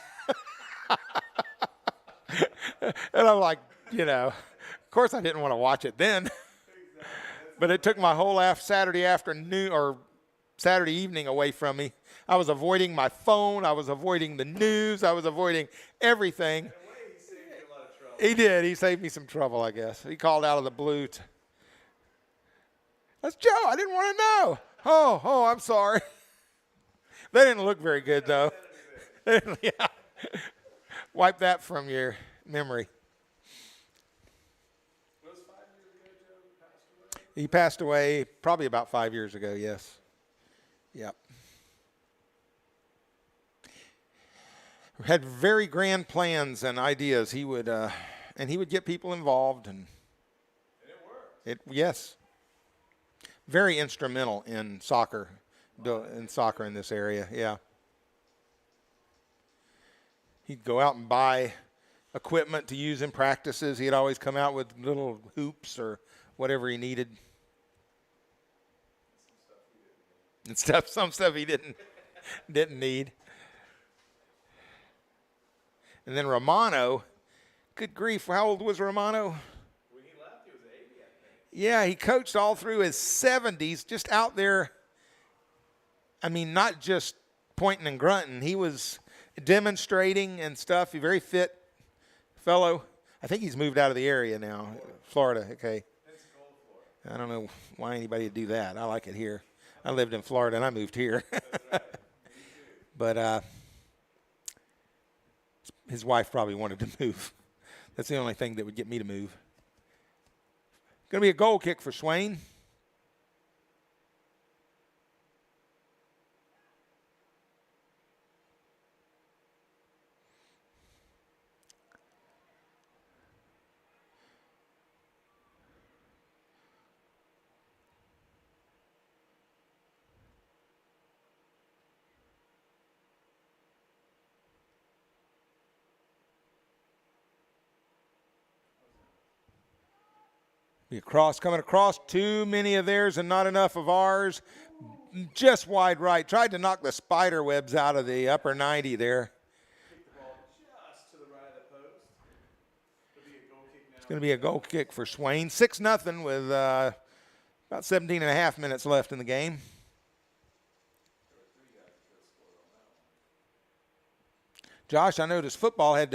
And I'm like, of course I didn't want to watch it then. But it took my whole Saturday afternoon or Saturday evening away from me. I was avoiding my phone. I was avoiding the news. I was avoiding everything. In a way, he saved you a lot of trouble. He did. He saved me some trouble, I guess. He called out of the blue. That's Joe. I didn't want to know. Oh, I'm sorry. They didn't look very good, though. Yeah. Wipe that from your memory. Was 5 years ago Joe passed away? He passed away probably about 5 years ago, yes. Yep. Had very grand plans and ideas. He would get people involved, and it worked. Yes. Very instrumental in soccer in this area. Yeah. He'd go out and buy equipment to use in practices. He'd always come out with little hoops or whatever he needed. Some stuff he didn't need. And then Romano, good grief, how old was Romano? When he left, he was 80, I think. Yeah, he coached all through his 70s, just out there. I mean, not just pointing and grunting. He was demonstrating and stuff. He's a very fit fellow. I think he's moved out of the area now, Florida. Okay. Pensacola, Florida. I don't know why anybody would do that. I like it here. I lived in Florida and I moved here. That's right. But his wife probably wanted to move. That's the only thing that would get me to move. Going to be a goal kick for Swain. Coming across, too many of theirs and not enough of ours. Just wide right. Tried to knock the spider webs out of the upper 90 there. Kick the ball just to the right of the post. It'll be a goal kick now. It's going to be a goal kick for Swain. 6-0 with about 17 and a half minutes left in the game. There were 3 guys that could have scored on that one. Josh, I noticed football had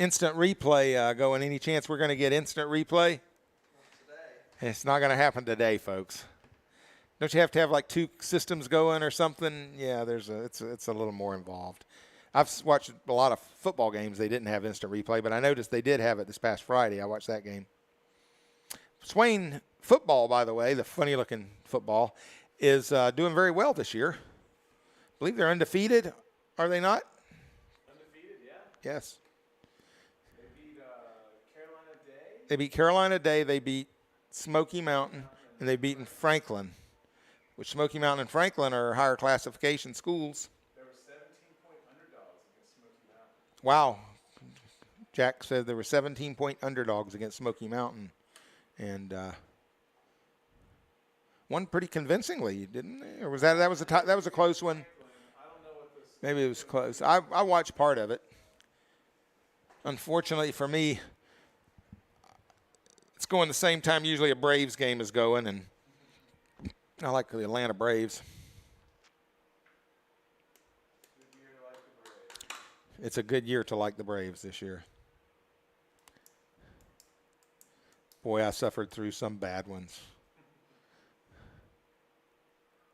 instant replay going. Any chance we're going to get instant replay? Not today. It's not going to happen today, folks. Don't you have to have like 2 systems going or something? Yeah, it's a little more involved. I've watched a lot of football games. They didn't have instant replay, but I noticed they did have it this past Friday. I watched that game. Swain football, by the way, the funny-looking football, is doing very well this year. I believe they're undefeated, are they not? Undefeated, yeah. Yes. They beat Carolina Day. They beat Carolina Day, they beat Smoky Mountain, and they've beaten Franklin, which Smoky Mountain and Franklin are higher classification schools. They were 17-point underdogs against Smoky Mountain. Wow. Jack said there were 17-point underdogs against Smoky Mountain, and won pretty convincingly, didn't they? Or was that was a close one? I don't know what this. Maybe it was close. I watched part of it. Unfortunately for me, it's going the same time usually a Braves game is going, and I like the Atlanta Braves. Good year to like the Braves. It's a good year to like the Braves this year. Boy, I suffered through some bad ones.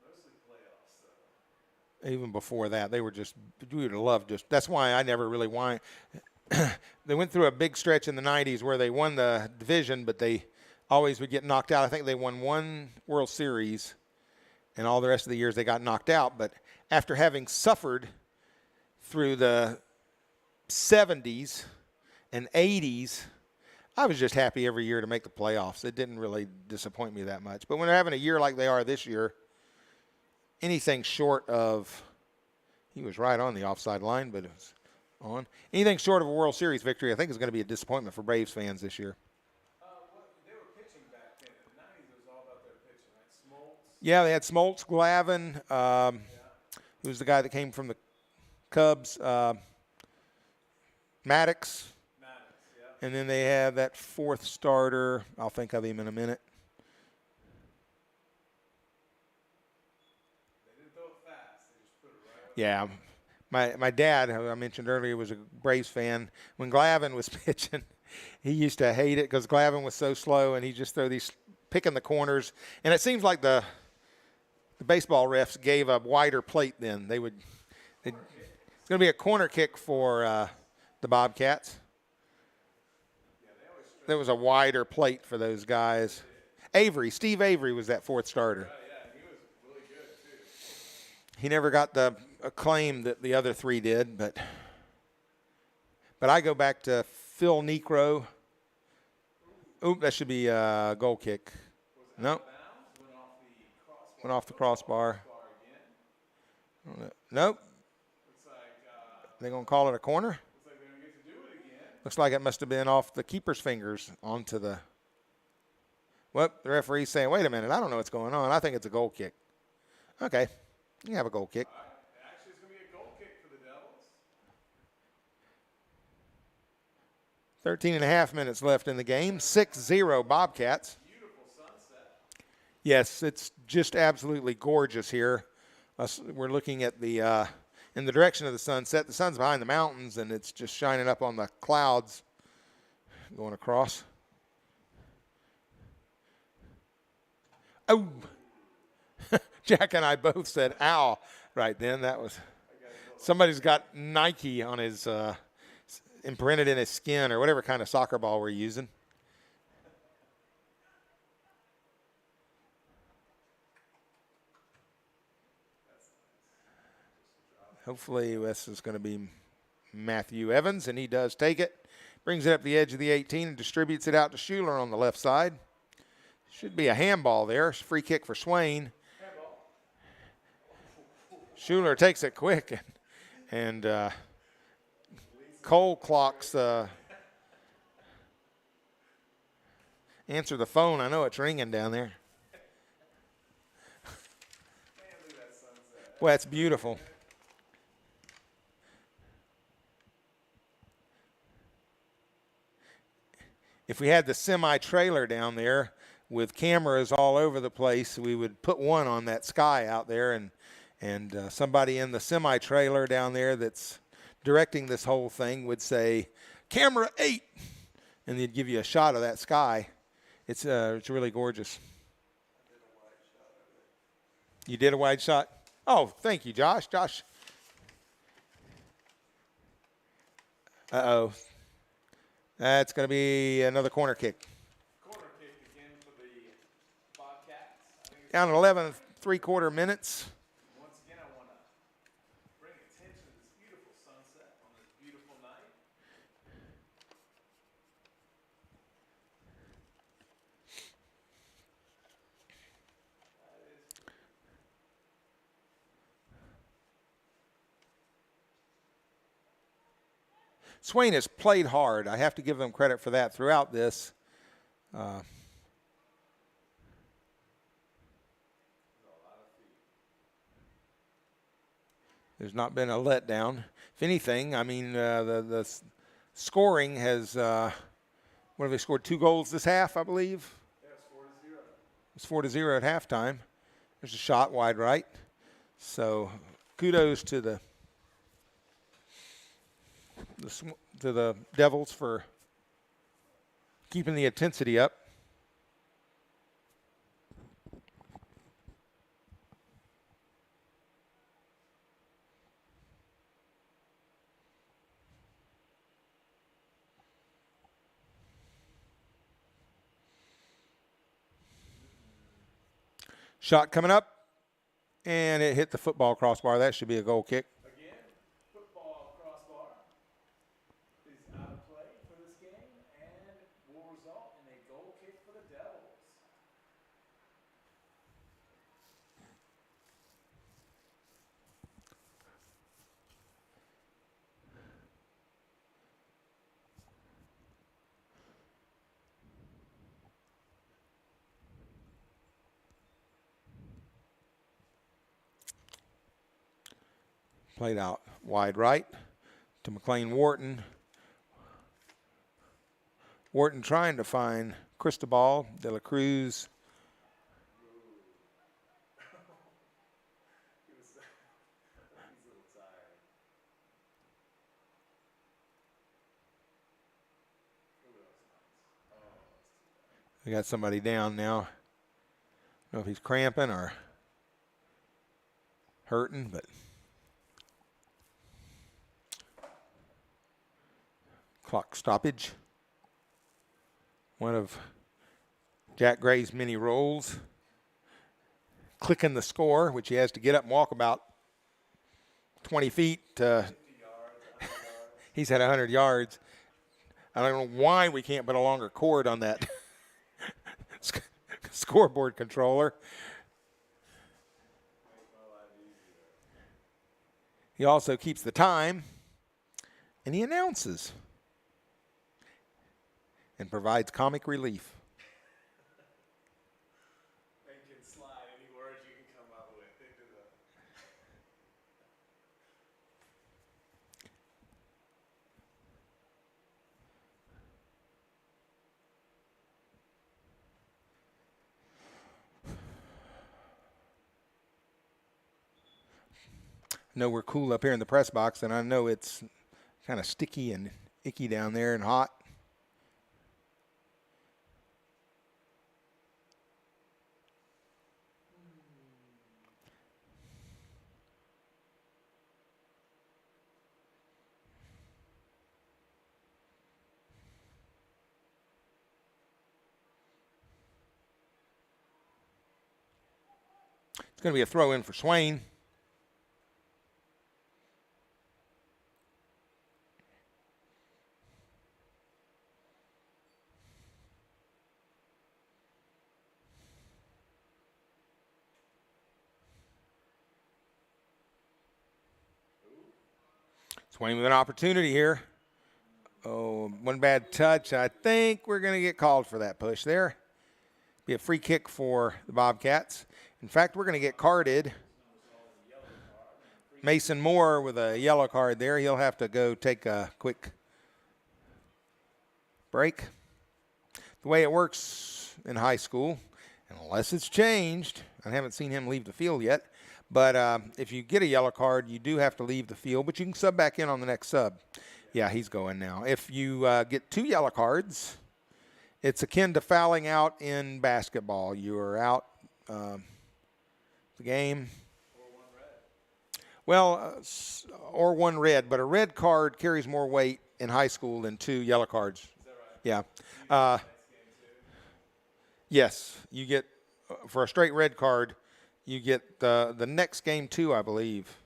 Mostly playoffs, though. Even before that, they were just, we would have loved just, that's why I never really whined. They went through a big stretch in the 90s where they won the division, but they always would get knocked out. I think they won one World Series, and all the rest of the years they got knocked out. But after having suffered through the 70s and 80s, I was just happy every year to make the playoffs. It didn't really disappoint me that much. But when they're having a year like they are this year, anything short of, he was right on the offside line, but it was on. Anything short of a World Series victory, I think, is going to be a disappointment for Braves fans this year. They were pitching back then. In the 90s, it was all about their pitching. Like Smoltz. Yeah, they had Smoltz, Glavine, who's the guy that came from the Cubs, Maddox. And then they have that fourth starter. I'll think of him in a minute. They didn't throw it fast. They just put it right up. Yeah. My dad, who I mentioned earlier, was a Braves fan. When Glavine was pitching, he used to hate it because Glavine was so slow, and he just throw these, picking the corners. And it seems like the baseball refs gave a wider plate then. It's going to be a corner kick for the Bobcats. There was a wider plate for those guys. Steve Avery was that fourth starter. Yeah, he was really good, too. He never got the acclaim that the other three did, but I go back to Phil Necro. Oop, that should be a goal kick. No. Went off the crossbar. Nope. They're going to call it a corner? Looks like it must have been off the keeper's fingers onto the. Well, the referee's saying, wait a minute, I don't know what's going on. I think it's a goal kick. Okay, you can have a goal kick. Actually, it's going to be a goal kick for the Devils. 13 and a half minutes left in the game. 6-0 Bobcats. Beautiful sunset. Yes, it's just absolutely gorgeous here. We're looking at the in the direction of the sunset. The sun's behind the mountains, and it's just shining up on the clouds going across. Oh, Jack and I both said, ow, right then. That was, somebody's got Nike on his, imprinted in his skin or whatever kind of soccer ball we're using. Hopefully this is going to be Matthew Evans, and he does take it. Brings it up the edge of the 18 and distributes it out to Schuler on the left side. Should be a handball there. Free kick for Swain. Schuler takes it quick, and Cole clocks answer the phone. I know it's ringing down there. Well, that's beautiful. If we had the semi-trailer down there with cameras all over the place, we would put one on that sky out there, and somebody in the semi-trailer down there that's directing this whole thing would say, "Camera 8," and they'd give you a shot of that sky. It's really gorgeous. You did a wide shot? Oh, thank you, Josh. Josh. Uh-oh. That's going to be another corner kick. Corner kick again Down at 11 3/4 minutes. Once again, I want to bring attention to this beautiful sunset on this beautiful night. Swain has played hard. I have to give them credit for that throughout this. There's not been a letdown. If anything, I mean, the scoring has, what have they scored? 2 goals this half, I believe? Yeah, it's 4-0. It's 4-0 at halftime. There's a shot wide right. So kudos to the Devils for keeping the intensity up. Shot coming up, and it hit the football crossbar. That should be a goal kick. Again, football crossbar is out of play for this game and will result in a goal kick for the Devils. Played out wide right to McLean Wharton. Wharton trying to find Cristobal de la Cruz. He's a little tired. Ooh, that was nice. Oh, that's too bad. We got somebody down now. I don't know if he's cramping or hurting, but clock stoppage. One of Jack Gray's many rolls. Clicking the score, which he has to get up and walk about 20 feet. 50 yards, 100 yards. He's had 100 yards. I don't know why we can't put a longer cord on that scoreboard controller. Make my life easier. He also keeps the time, and he announces and provides comic relief. And can slide any words you can come up with into the. I know we're cool up here in the press box, and I know it's kind of sticky and icky down there and hot. It's going to be a throw in for Swain. Swain with an opportunity here. Oh, one bad touch. I think we're going to get called for that push there. Be a free kick for the Bobcats. In fact, we're going to get carded. Mason Moore with a yellow card there. He'll have to go take a quick break. The way it works in high school, unless it's changed, I haven't seen him leave the field yet, but if you get a yellow card, you do have to leave the field, but you can sub back in on the next sub. Yeah, he's going now. If you get 2 yellow cards, it's akin to fouling out in basketball. You are out the game. Well, or 1 red, but a red card carries more weight in high school than 2 yellow cards. Is that right? Yeah. Yes, you get for a straight red card, you get the next game too, I believe.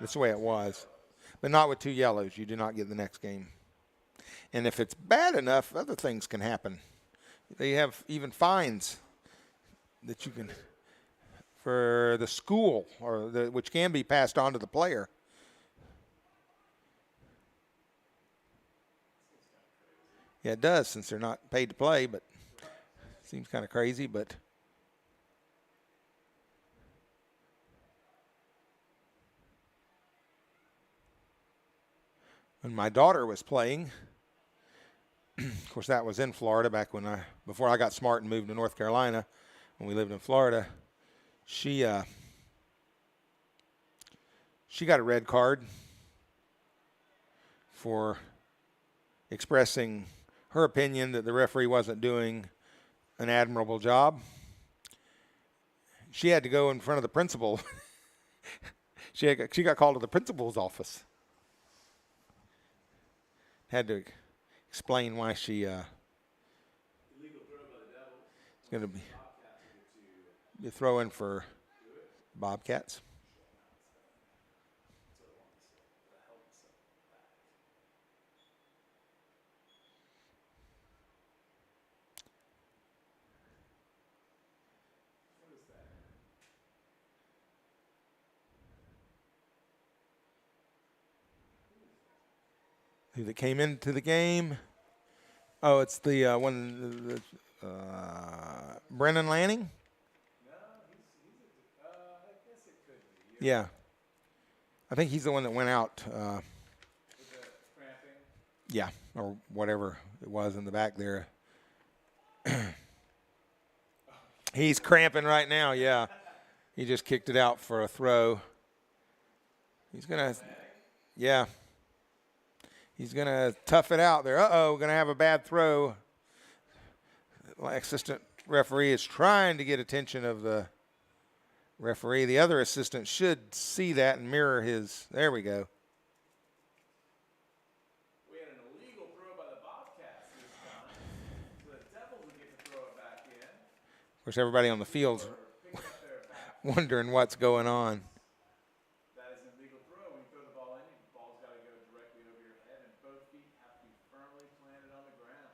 That's the way it was. But not with 2 yellows. You do not get the next game. And if it's bad enough, other things can happen. They have even fines that you can for the school, or which can be passed on to the player. Yeah, it does, since they're not paid to play, but seems kind of crazy, but when my daughter was playing, of course that was in Florida back before I got smart and moved to North Carolina, when we lived in Florida, she got a red card for expressing her opinion that the referee wasn't doing an admirable job. She had to go in front of the principal. She got called to the principal's office. Had to explain why she is going to be throwing for Bobcats. Who that came into the game? Oh, it's the one, Brennan Lanning? No, I guess it could be. Yeah. I think he's the one that went out. With the cramping. Yeah, or whatever it was in the back there. He's cramping right now, yeah. He just kicked it out for a throw. He's going to, yeah. He's going to tough it out there. Uh-oh, going to have a bad throw. Assistant referee is trying to get attention of the referee. The other assistant should see that and mirror his. There we go. We had an illegal throw by the Bobcats this time. So the Devils would get to throw it back in. Of course, everybody on the field's wondering what's going on. That is an illegal throw. When you throw the ball in, the ball's got to go directly over your head, and both feet have to be firmly planted on the ground.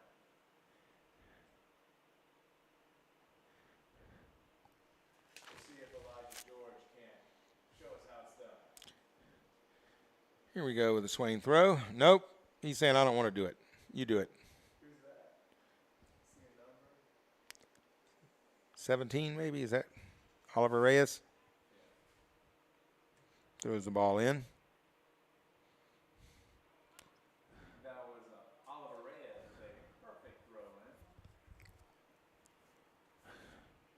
We'll see if Elijah George can show us how it's done. Here we go with the Swain throw. Nope. He's saying, I don't want to do it. You do it. Who's that? See a number? 17 maybe? Is that Oliver Reyes? Throws the ball in. That was Oliver Reyes with a perfect throw in.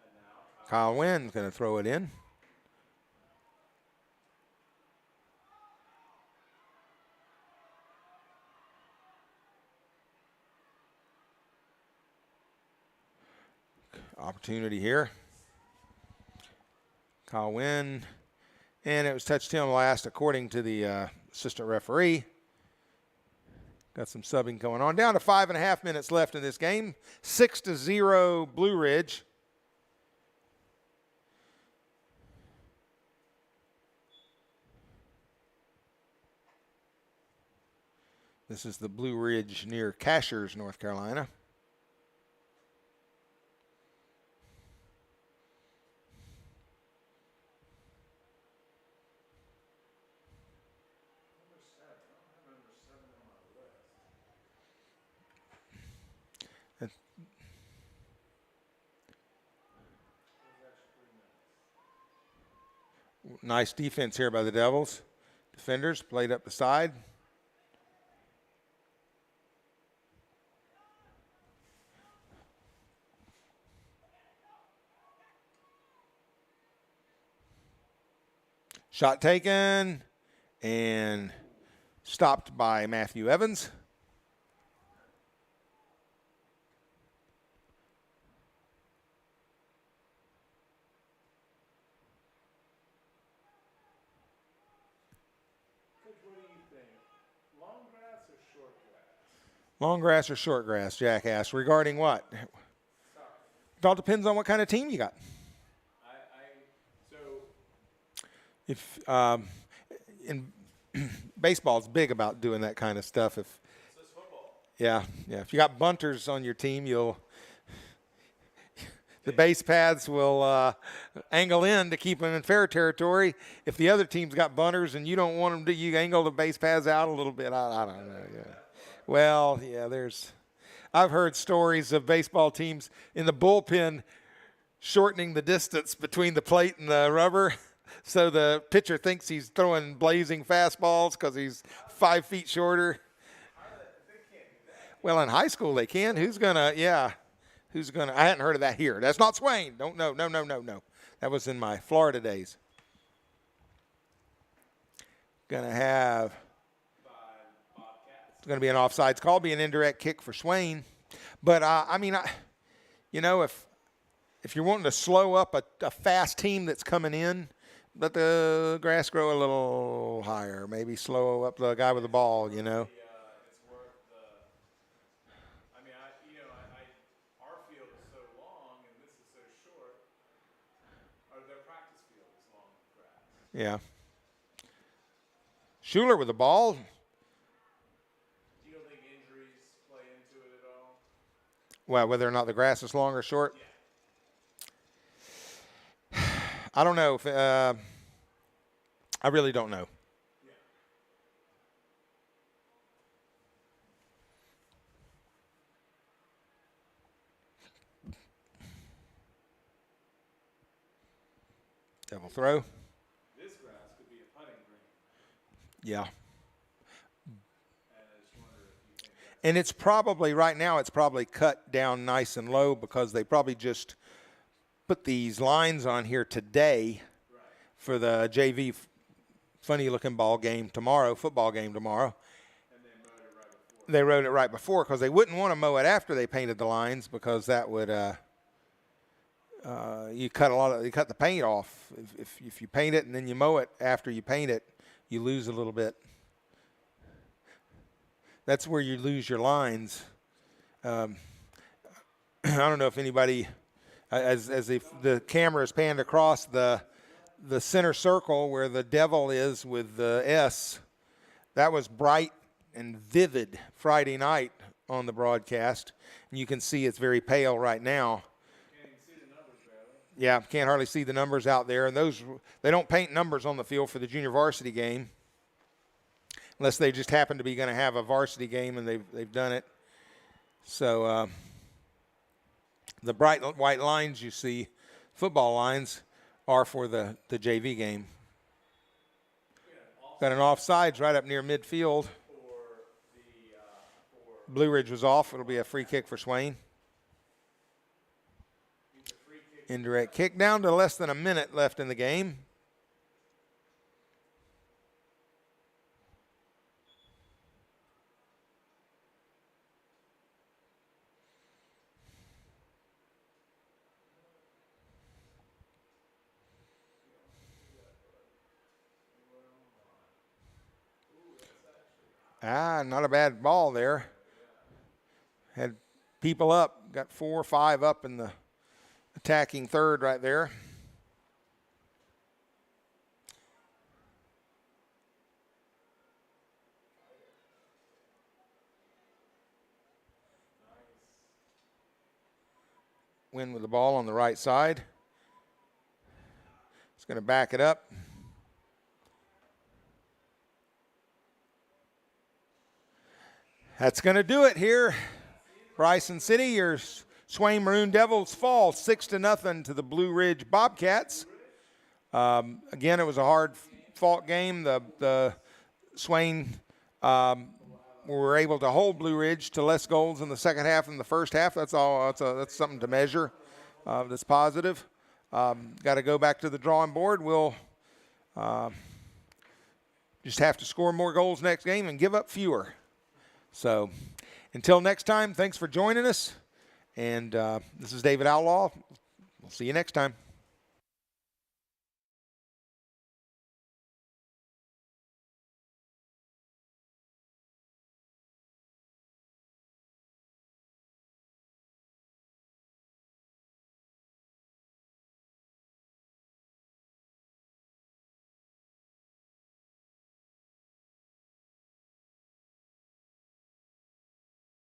And now Kyle Wynn's going to throw it in. Opportunity here. Kyle Wynn. And it was touched him last, according to the assistant referee. Got some subbing going on. Down to 5.5 minutes left in this game. 6-0 Blue Ridge. This is the Blue Ridge near Cashers, North Carolina. Nice defense here by the Devils. Defenders played up the side. Shot taken and stopped by Matthew Evans. Long grass or short grass, Jack asked. Regarding what? It all depends on what kind of team you got. So If in baseball's big about doing that kind of stuff. it's football. Yeah. If you got bunters on your team, the base paths will angle in to keep them in fair territory. If the other team's got bunters and you don't want them to, you angle the base paths out a little bit. I don't know. Yeah. Well, yeah, I've heard stories of baseball teams in the bullpen shortening the distance between the plate and the rubber so the pitcher thinks he's throwing blazing fastballs because he's 5 feet shorter. Well, in high school they can. Who's going to, I hadn't heard of that here. That's not Swain. No. That was in my Florida days. Going to have, it's going to be an offsides call, be an indirect kick for Swain. But, if you're wanting to slow up a fast team that's coming in, let the grass grow a little higher. Maybe slow up the guy with the ball, It's worth our field is so long and this is so short. Or their practice field is long with grass. Yeah. Schuler with the ball. Do you don't think injuries play into it at all? Well, whether or not the grass is long or short. Yeah. I don't know. I really don't know. Yeah. Devil throw. This grass could be a putting green. Yeah. And I just wonder if you think that. And it's probably, right now, it's probably cut down nice and low because they probably just put these lines on here today for the JV funny-looking football game tomorrow. And they mowed it right before. They rode it right before because they wouldn't want to mow it after they painted the lines because that would you cut the paint off. If you paint it and then you mow it after you paint it, you lose a little bit. That's where you lose your lines. I don't know if anybody, as if the camera is panned across the center circle where the devil is with the S, that was bright and vivid Friday night on the broadcast. And you can see it's very pale right now. Can't even see the numbers barely. Yeah, can't hardly see the numbers out there. And they don't paint numbers on the field for the junior varsity game unless they just happen to be going to have a varsity game and they've done it. So the bright white lines you see, football lines, are for the JV game. Got an offsides right up near midfield. Blue Ridge was off. It'll be a free kick for Swain. Indirect kick down to less than a minute left in the game. Not a bad ball there. Had people up, got 4 or 5 up in the attacking third right there. Win with the ball on the right side. It's going to back it up. That's going to do it here. Bryson City, your Swain Maroon Devils fall 6-0 to the Blue Ridge Bobcats. Again, it was a hard-fought game. The Swain were able to hold Blue Ridge to less goals in the second half than the first half. That's all. That's something to measure. That's positive. Got to go back to the drawing board. We'll just have to score more goals next game and give up fewer. So until next time, thanks for joining us. And this is David Outlaw. We'll see you next time.